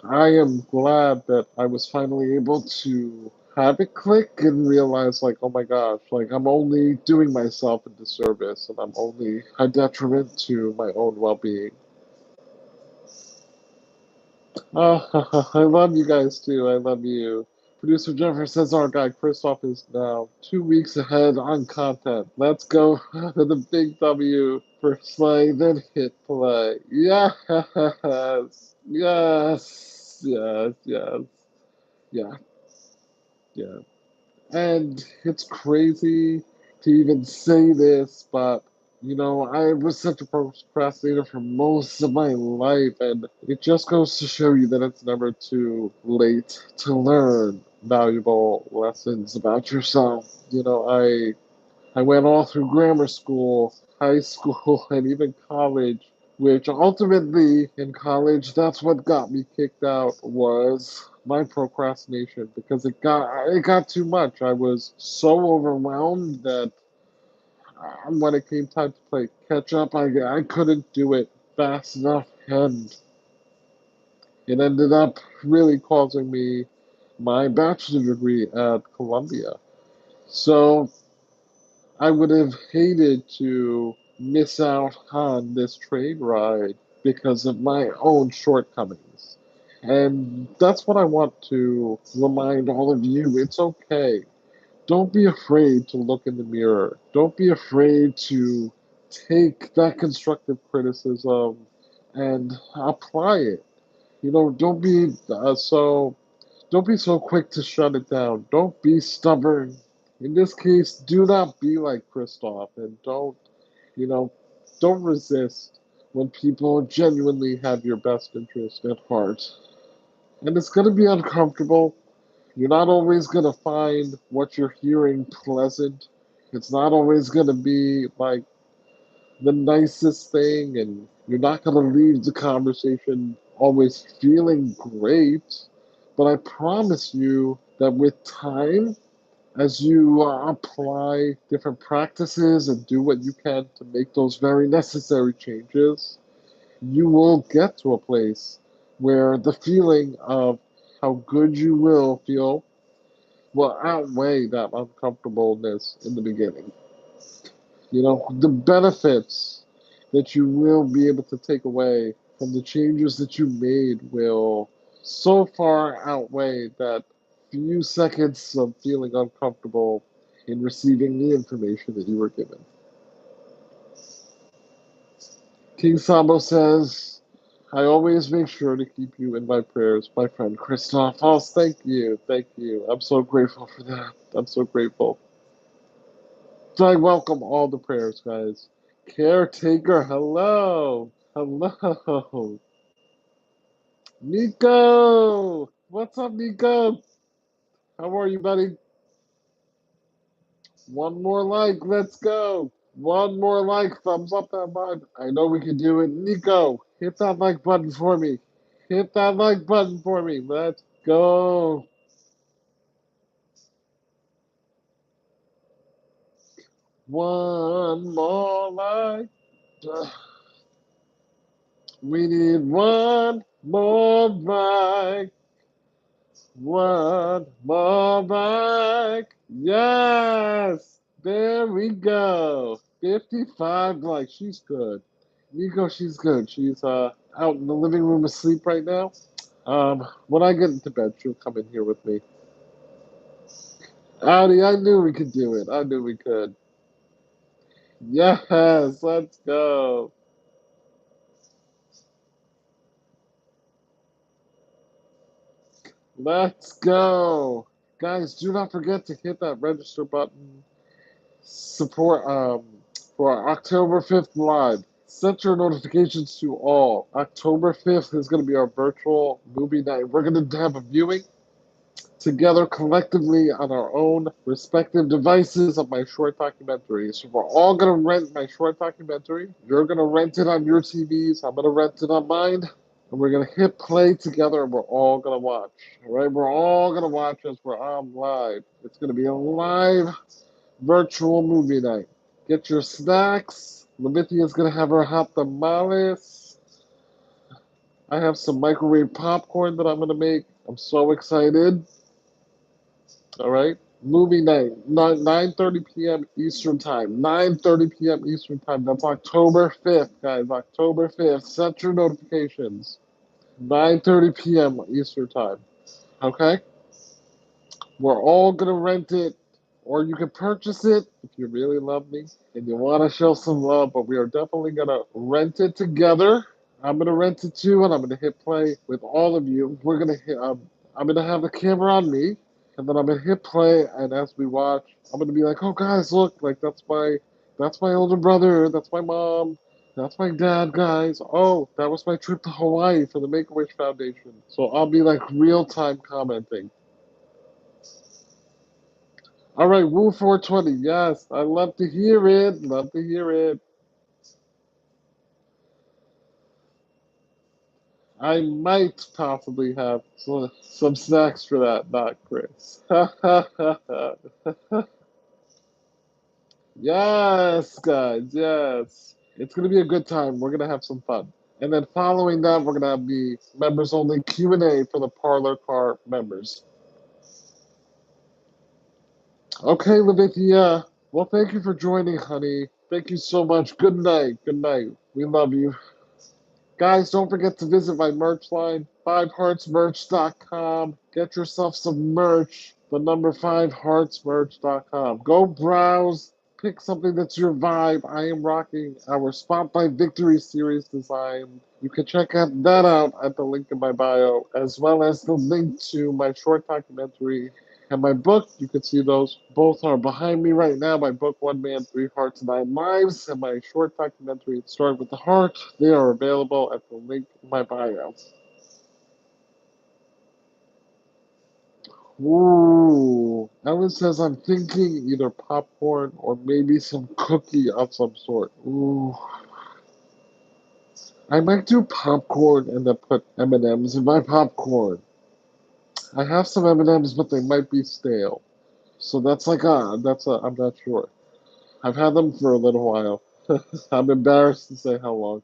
I am glad that I was finally able to have it click and realize, like, oh my gosh, like, I'm only doing myself a disservice and I'm only a detriment to my own well being. I love you guys too. I love you. Producer Jennifer says our guy Christoph is now 2 weeks ahead on content. Let's go to the big W for play, then hit play. Yes, yes, yes, yes, yeah, yeah. And it's crazy to even say this, but I was such a procrastinator for most of my life, and it just goes to show you that it's never too late to learn valuable lessons about yourself. I went all through grammar school, high school, and even college, which ultimately in college, that's what got me kicked out was my procrastination because it got too much. I was so overwhelmed that when it came time to play catch up, I couldn't do it fast enough, and it ended up really causing me my bachelor degree at Columbia. So I would have hated to miss out on this train ride because of my own shortcomings. And that's what I want to remind all of you. It's okay. Don't be afraid to look in the mirror. Don't be afraid to take that constructive criticism and apply it. Don't be so quick to shut it down. Don't be stubborn. In this case, do not be like Kristoff and you know, don't resist when people genuinely have your best interest at heart. And it's going to be uncomfortable. You're not always going to find what you're hearing pleasant. It's not always going to be like the nicest thing, and you're not going to leave the conversation always feeling great. But I promise you that with time, as you apply different practices and do what you can to make those very necessary changes, you will get to a place where the feeling of how good you will feel will outweigh that uncomfortableness in the beginning. The benefits that you will be able to take away from the changes that you made will so far outweigh that few seconds of feeling uncomfortable in receiving the information that you were given. King Sambo says, I always make sure to keep you in my prayers, my friend Christoph. Oh, thank you. Thank you. I'm so grateful for that. I'm so grateful. So I welcome all the prayers, guys. Caretaker, hello. Hello. Nico! What's up, Nico? How are you, buddy? One more like, let's go. One more like, thumbs up that button. I know we can do it. Nico, hit that like button for me. Hit that like button for me. Let's go. One more like. We need one more like. One more like. Yes. There we go. 55 likes. She's good. Nico, she's good. She's out in the living room asleep right now. When I get into bed, she'll come in here with me. Audi, I knew we could do it. I knew we could. Yes, let's go. Let's go. Guys, do not forget to hit that register button. Support for our October 5th live. Set your notifications to all. October 5th is going to be our virtual movie night. We're going to have a viewing. together collectively on our own respective devices of my short documentary. So we're all gonna rent my short documentary. You're gonna rent it on your TVs. I'm gonna rent it on mine. And we're gonna hit play together and we're all gonna watch. All right, we're all gonna watch as we're on live. It's gonna be a live virtual movie night. Get your snacks. Lavithia is gonna have her hot tamales. I have some microwave popcorn that I'm gonna make. I'm so excited. All right. Movie night, 9:30 p.m. Eastern Time. 9:30 p.m. Eastern Time. That's October 5th, guys. October 5th. Set your notifications. 9:30 p.m. Eastern Time. Okay? We're all going to rent it, or you can purchase it if you really love me and you want to show some love, but we are definitely going to rent it together. I'm going to rent it too, and I'm going to hit play with all of you. We're going to hit, I'm going to have the camera on me, and then I'm going to hit play, and as we watch, I'm going to be like, oh, guys, look, like, that's my older brother, that's my mom, that's my dad, guys. Oh, that was my trip to Hawaii for the Make-A-Wish Foundation. So I'll be, like, real-time commenting. All right, Woo 420. Yes, I love to hear it. Love to hear it. I might possibly have some snacks for that, not Chris. Yes, guys, yes. It's gonna be a good time. We're gonna have some fun. And then following that, we're gonna have the members only Q&A for the Parlor Car members. Okay, Lavithia. Well, thank you for joining, honey. Thank you so much. Good night. Good night. We love you. Guys, don't forget to visit my merch line, 5heartsmerch.com. Get yourself some merch, the number 5heartsmerch.com. Go browse, pick something that's your vibe. I am rocking our Spotlight Victory Series design. You can check that out at the link in my bio, as well as the link to my short documentary and my book. You can see those. Both are behind me right now. My book, One Man, Three Hearts, Nine Lives, and my short documentary, Start with the Heart. They are available at the link in my bio. Ooh. Ellen says I'm thinking either popcorn or maybe some cookie of some sort. Ooh. I might do popcorn and then put M&Ms in my popcorn. I have some M&Ms, but they might be stale. So I'm not sure. I've had them for a little while. I'm embarrassed to say how long.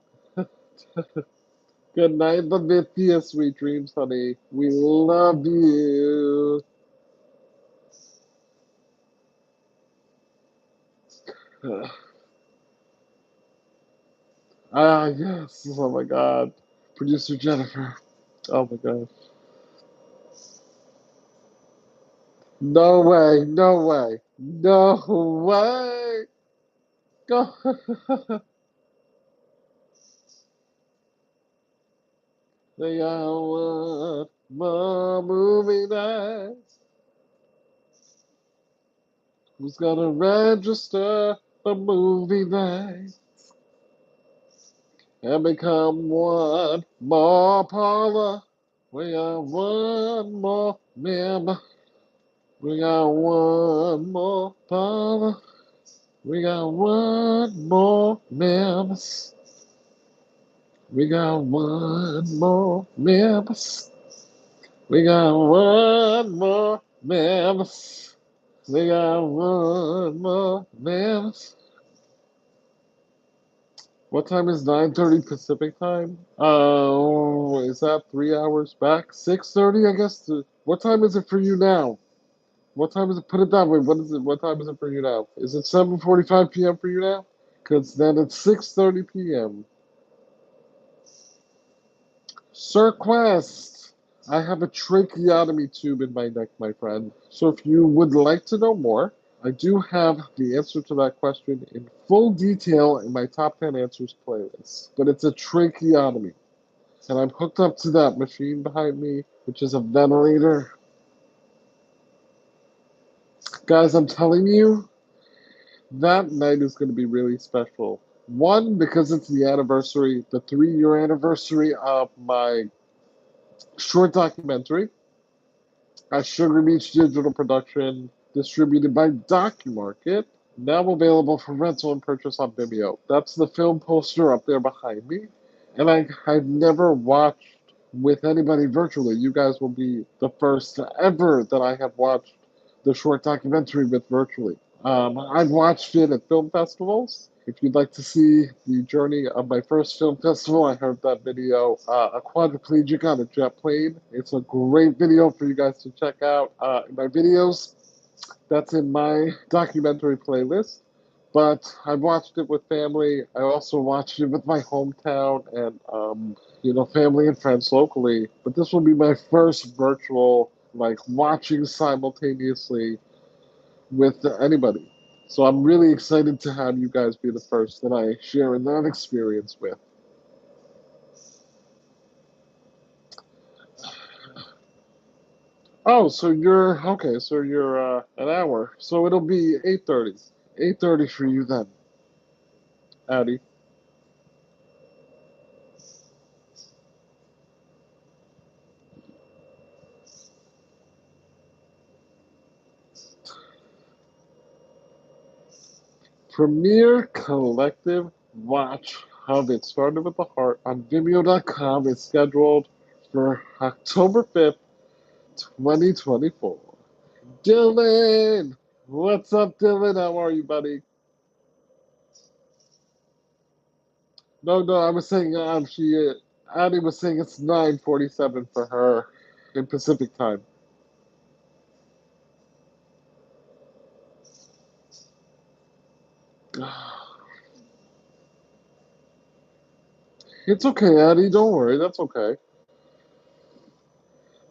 Good night, Lavithia. Sweet dreams, honey. We love you. Yes. Oh my God. Producer Jennifer. Oh my God. No way. No way. No way. Go. They got one more movie night. Who's gonna register for movie night and become one more parlor? We got one more member. We got one more parlor. We got one more members. We got one more members. We got one more members. We got one more members. What time is 9:30 Pacific time? Oh, is that 3 hours back? 6:30, I guess. What time is it for you now? What time is it? Put it that way. What is it? What time is it for you now? Is it 7:45 p.m. for you now? Because then it's 6:30 p.m. Sir Quest, I have a tracheotomy tube in my neck, my friend. So if you would like to know more, I do have the answer to that question in full detail in my top 10 answers playlist. But it's a tracheotomy. And I'm hooked up to that machine behind me, which is a ventilator. Guys, I'm telling you, that night is going to be really special. One, because it's the anniversary, the 3-year anniversary of my short documentary. A Sugar Beach Digital production, distributed by DocuMarket, now available for rental and purchase on Vimeo. That's the film poster up there behind me. And I've never watched with anybody virtually. You guys will be the first ever that I have watched the short documentary with virtually. I've watched it at film festivals. If you'd like to see the journey of my first film festival, I heard that video, A Quadriplegic on a Jet Plane. It's a great video for you guys to check out. My videos, that's in my documentary playlist. But I watched it with family. I also watched it with my hometown and, family and friends locally. But this will be my first virtual, like, watching simultaneously with anybody. So I'm really excited to have you guys be the first that I share in that experience with. Oh, so you're okay. So you're an hour. So it'll be 8:30. 8:30 for you then, Addie. Premiere Collective Watch Hub. It started with the heart on Vimeo.com. It's scheduled for October 5th, 2024. Dylan, what's up, Dylan? How are you, buddy? No, I was saying Addie was saying it's 9:47 for her in Pacific time. It's okay, Addie. Don't worry. That's okay.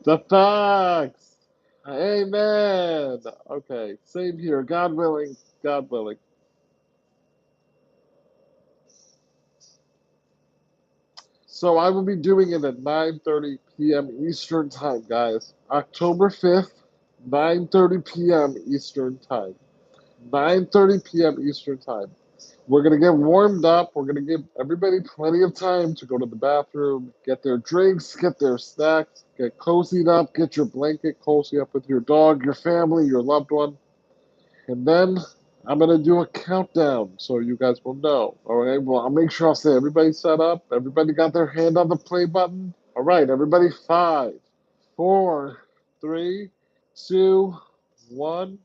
The facts. Amen. Okay, same here. God willing. God willing. So I will be doing it at 9:30 p.m. Eastern time, guys. October 5th, 9:30 p.m. Eastern time. 9:30 p.m. Eastern time. We're going to get warmed up. We're going to give everybody plenty of time to go to the bathroom, get their drinks, get their snacks, get cozied up, get your blanket cozy up with your dog, your family, your loved one. And then I'm going to do a countdown so you guys will know. All right. Well, I'll make sure I'll say everybody set up. Everybody got their hand on the play button. All right. Everybody, five, four, three, two, one.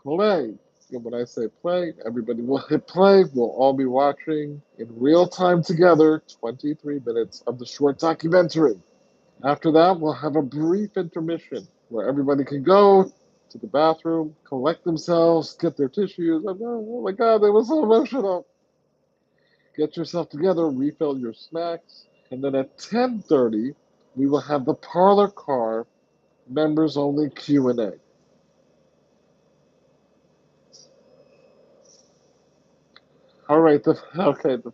Play. And when I say play, everybody will hit play. We'll all be watching in real time together 23 minutes of the short documentary. After that, we'll have a brief intermission where everybody can go to the bathroom, collect themselves, get their tissues. Oh my God, they were so emotional. Get yourself together, refill your snacks, and then at 10:30, we will have the Parlor Car members only Q&A. All right, the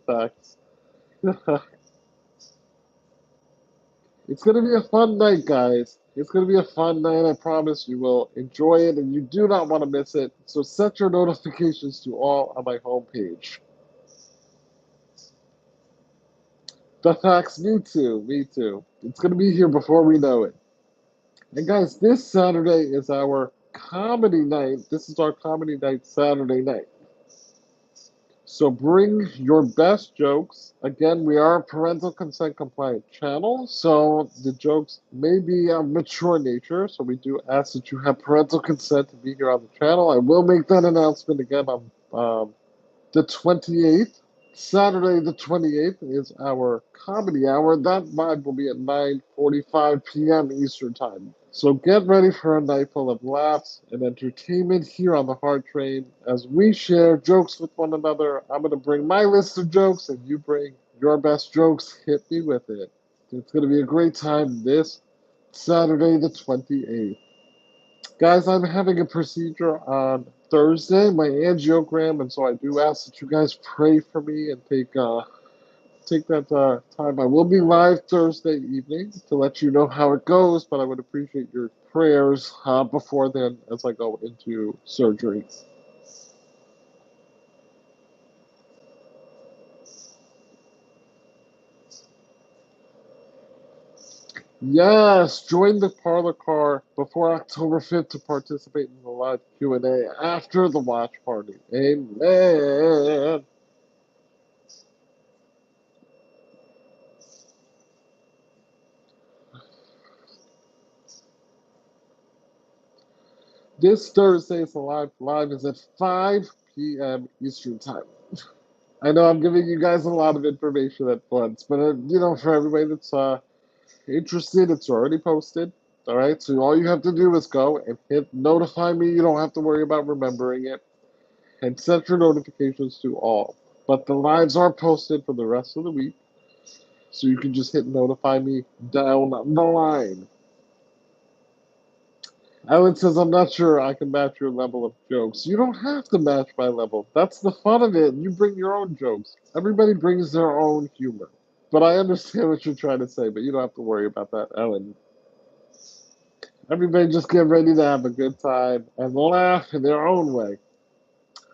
facts. It's going to be a fun night, guys. It's going to be a fun night. I promise you will enjoy it, and you do not want to miss it. So set your notifications to all on my homepage. The facts, me too, me too. It's going to be here before we know it. And guys, this Saturday is our comedy night. This is our comedy night Saturday night. So bring your best jokes. Again, we are a parental consent compliant channel, so the jokes may be of mature nature. So we do ask that you have parental consent to be here on the channel. I will make that announcement again on the 28th. Saturday the 28th is our comedy hour. That vibe will be at 9:45 p.m. Eastern Time. So get ready for a night full of laughs and entertainment here on the Hard Train as we share jokes with one another. I'm going to bring my list of jokes and you bring your best jokes. Hit me with it. It's going to be a great time this Saturday the 28th. Guys, I'm having a procedure on Thursday, my angiogram, and so I do ask that you guys pray for me and take that time. I will be live Thursday evening to let you know how it goes, but I would appreciate your prayers before then as I go into surgery. Yes, join the Parlor Car before October 5th to participate in the live Q&A after the watch party. Amen. This Thursday's live is at 5 p.m. Eastern Time. I know I'm giving you guys a lot of information at once, but for everybody that's interested, it's already posted. All right, so all you have to do is go and hit notify me. You don't have to worry about remembering it, and set your notifications to all. But the lives are posted for the rest of the week, so you can just hit notify me down the line. Ellen says, I'm not sure I can match your level of jokes. You don't have to match my level. That's the fun of it. You bring your own jokes. Everybody brings their own humor. But I understand what you're trying to say, but you don't have to worry about that, Ellen. Everybody just get ready to have a good time and laugh in their own way.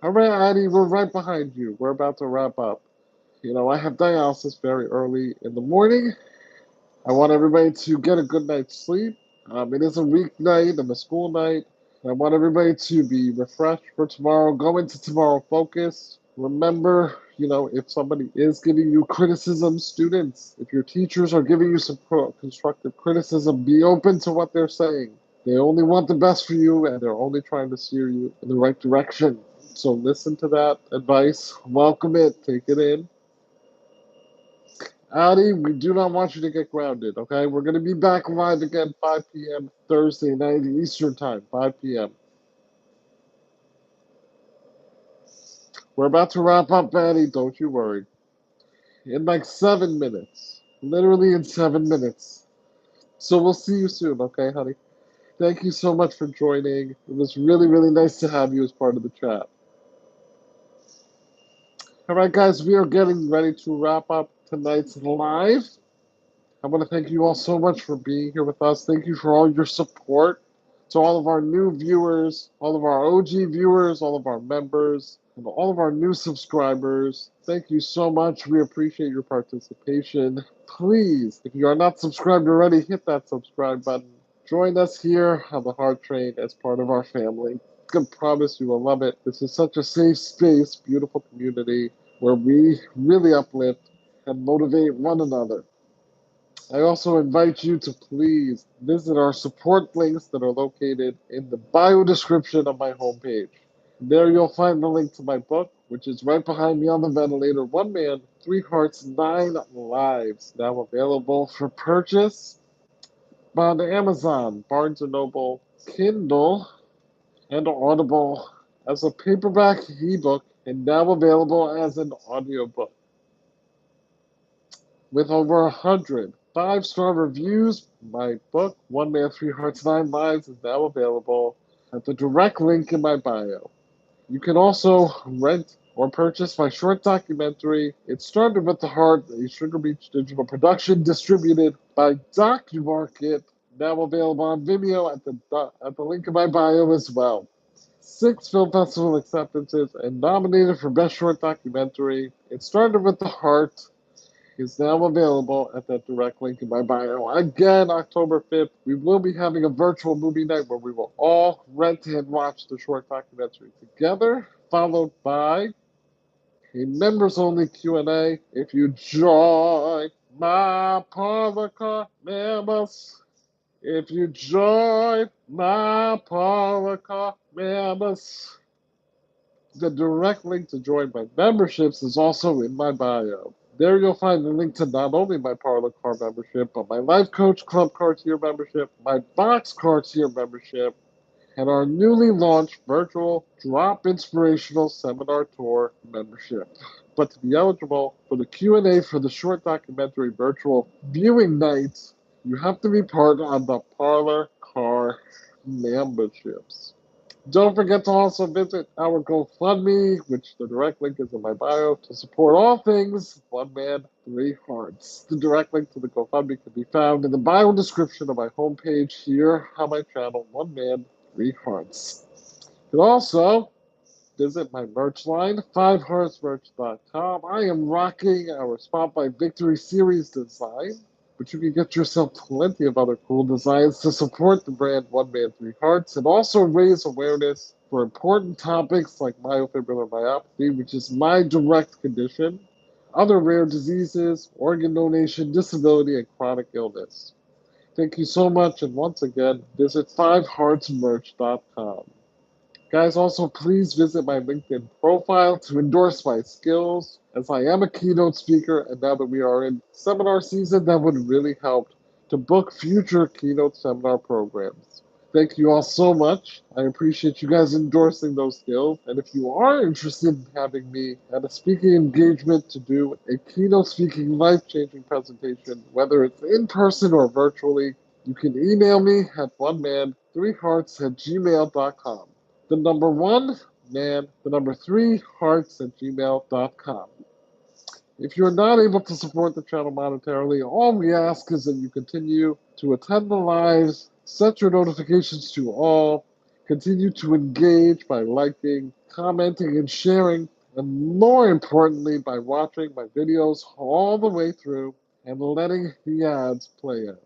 All right, Addie, we're right behind you. We're about to wrap up. I have dialysis very early in the morning. I want everybody to get a good night's sleep. It is a weeknight and a school night. I want everybody to be refreshed for tomorrow. Go into tomorrow focused. Remember, if somebody is giving you criticism, students, if your teachers are giving you some constructive criticism, be open to what they're saying. They only want the best for you, and they're only trying to steer you in the right direction. So listen to that advice, welcome it, take it in. Addie, we do not want you to get grounded, okay? We're going to be back live again 5 p.m. Thursday night Eastern Time, 5 p.m. We're about to wrap up, Addie, don't you worry. In like 7 minutes. Literally in 7 minutes. So we'll see you soon, okay, honey? Thank you so much for joining. It was really, really nice to have you as part of the chat. All right, guys, we are getting ready to wrap up tonight's live. I want to thank you all so much for being here with us. Thank you for all your support. To all of our new viewers, all of our OG viewers, all of our members, and all of our new subscribers, thank you so much. We appreciate your participation. Please, if you are not subscribed already, hit that subscribe button. Join us here on the Heart Train as part of our family. I can promise you will love it. This is such a safe space, beautiful community where we really uplift and motivate one another. I also invite you to please visit our support links that are located in the bio description of my homepage. There you'll find the link to my book, which is right behind me on the ventilator, One Man, Three Hearts, Nine Lives, now available for purchase on Amazon, Barnes & Noble, Kindle, and Audible as a paperback ebook, and now available as an audiobook. With over 100 five-star reviews, my book, One Man, Three Hearts, Nine Lives, is now available at the direct link in my bio. You can also rent or purchase my short documentary, It Started with the Heart, a Sugar Beach digital production distributed by DocuMarket, now available on Vimeo at the link in my bio as well. 6 film festival acceptances and nominated for Best Short Documentary, It Started with the Heart, is now available at that direct link in my bio. Again, October 5th, we will be having a virtual movie night where we will all rent and watch the short documentary together, followed by a members-only Q&A. If you join my Parlor members, if you join my Parlor members, the direct link to join my memberships is also in my bio. There you'll find the link to not only my Parlor Car membership, but my Life Coach Club Car tier membership, my Box Car tier membership, and our newly launched virtual Drop Inspirational Seminar Tour membership. But to be eligible for the Q&A for the short documentary virtual viewing nights, you have to be part of the Parlor Car memberships. Don't forget to also visit our GoFundMe, which the direct link is in my bio, to support all things One Man, Three Hearts. The direct link to the GoFundMe can be found in the bio description of my homepage here on my channel, One Man, Three Hearts. You can also visit my merch line, fiveheartsmerch.com. I am rocking our Spot by Victory series design. but you can get yourself plenty of other cool designs to support the brand One Man Three Hearts and also raise awareness for important topics like myofibrillar myopathy, which is my direct condition, other rare diseases, organ donation, disability, and chronic illness. Thank you so much, and once again, visit fiveheartsmerch.com. Guys, also please visit my LinkedIn profile to endorse my skills, as I am a keynote speaker, and now that we are in seminar season, that would really help to book future keynote seminar programs. Thank you all so much. I appreciate you guys endorsing those skills. And if you are interested in having me at a speaking engagement to do a keynote speaking life changing presentation, whether it's in person or virtually, you can email me at oneman3hearts@gmail.com. The number one, man, the number three, hearts@gmail.com. If you're not able to support the channel monetarily, all we ask is that you continue to attend the lives, set your notifications to all, continue to engage by liking, commenting, and sharing, and more importantly, by watching my videos all the way through and letting the ads play out.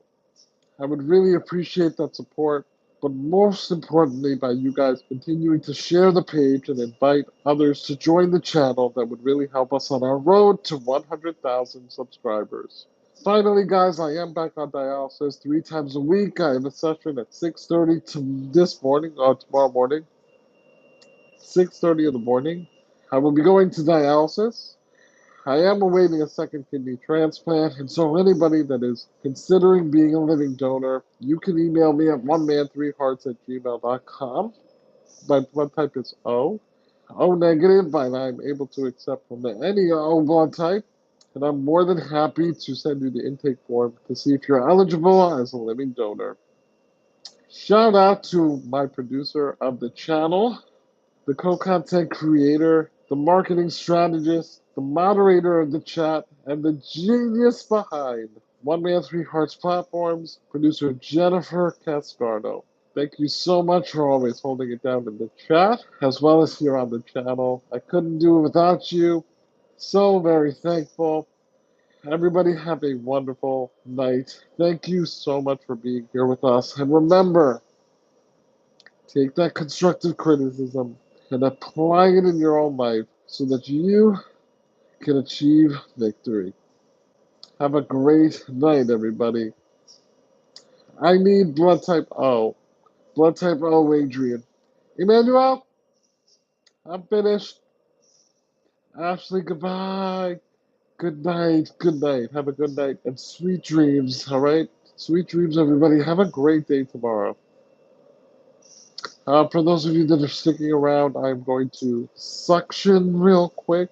I would really appreciate that support, but most importantly, by you guys continuing to share the page and invite others to join the channel. That would really help us on our road to 100,000 subscribers. Finally, guys, I am back on dialysis 3 times a week. I have a session at 6:30 tomorrow morning, 6:30 in the morning. I will be going to dialysis. I am awaiting a second kidney transplant, and so anybody that is considering being a living donor, you can email me at oneman3hearts@gmail.com. My blood type is O. O negative, and I'm able to accept from any O blood type. And I'm more than happy to send you the intake form to see if you're eligible as a living donor. Shout out to my producer of the channel, the co-content creator, the marketing strategist, the moderator of the chat, and the genius behind One Man Three Hearts platforms, producer Jennifer Cascardo. Thank you so much for always holding it down in the chat, as well as here on the channel. I couldn't do it without you. So very thankful. Everybody have a wonderful night. Thank you so much for being here with us. And remember, take that constructive criticism and apply it in your own life so that you can achieve victory. Have a great night, everybody. I need blood type O. Blood type O, Adrian. Emmanuel, I'm finished. Ashley, goodbye. Good night. Good night. Have a good night and sweet dreams, all right? Sweet dreams, everybody. Have a great day tomorrow. For those of you that are sticking around, I'm going to suction real quick.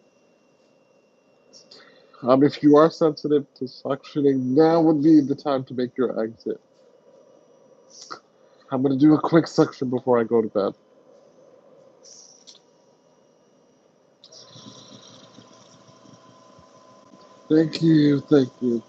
If you are sensitive to suctioning, now would be the time to make your exit. I'm going to do a quick suction before I go to bed. Thank you. Thank you.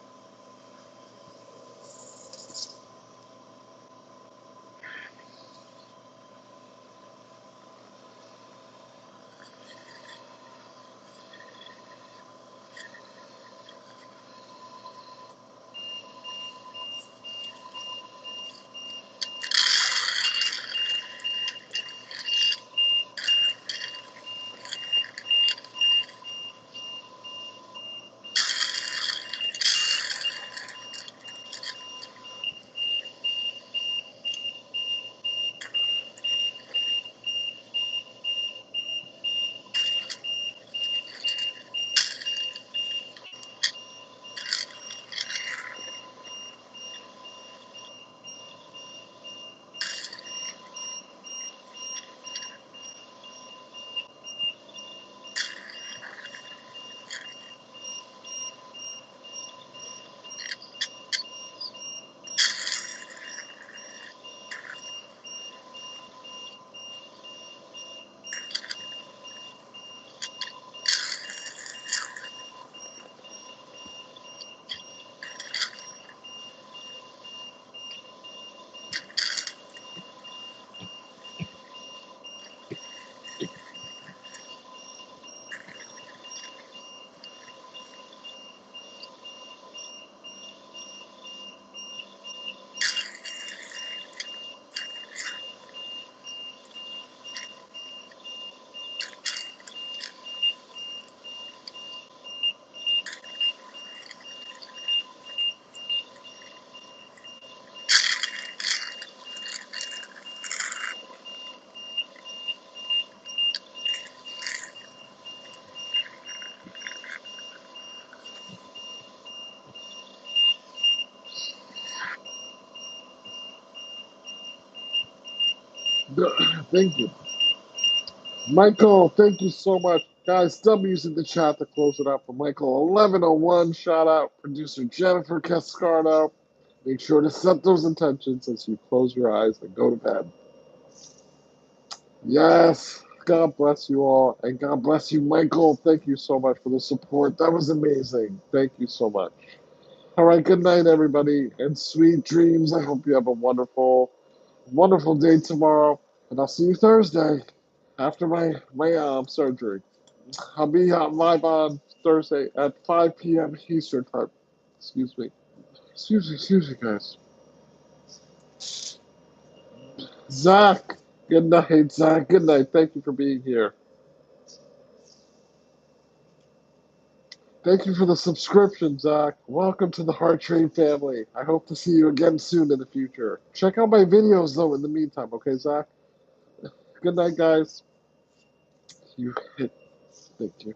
Thank you. Michael, thank you so much. Guys, W's in the chat to close it out for Michael. 1101, shout out producer Jennifer Cascardo. Make sure to set those intentions as you close your eyes and go to bed. Yes, God bless you all. And God bless you, Michael. Thank you so much for the support. That was amazing. Thank you so much. All right, good night, everybody, and sweet dreams. I hope you have a wonderful, wonderful day tomorrow. And I'll see you Thursday after my surgery. I'll be live on Thursday at 5 p.m. Eastern Time. Excuse me. Excuse me, guys. Zach, good night, Zach. Good night. Thank you for being here. Thank you for the subscription, Zach. Welcome to the Heart Train family. I hope to see you again soon in the future. Check out my videos, though, in the meantime, okay, Zach? Good night, guys. You hit. Thank you.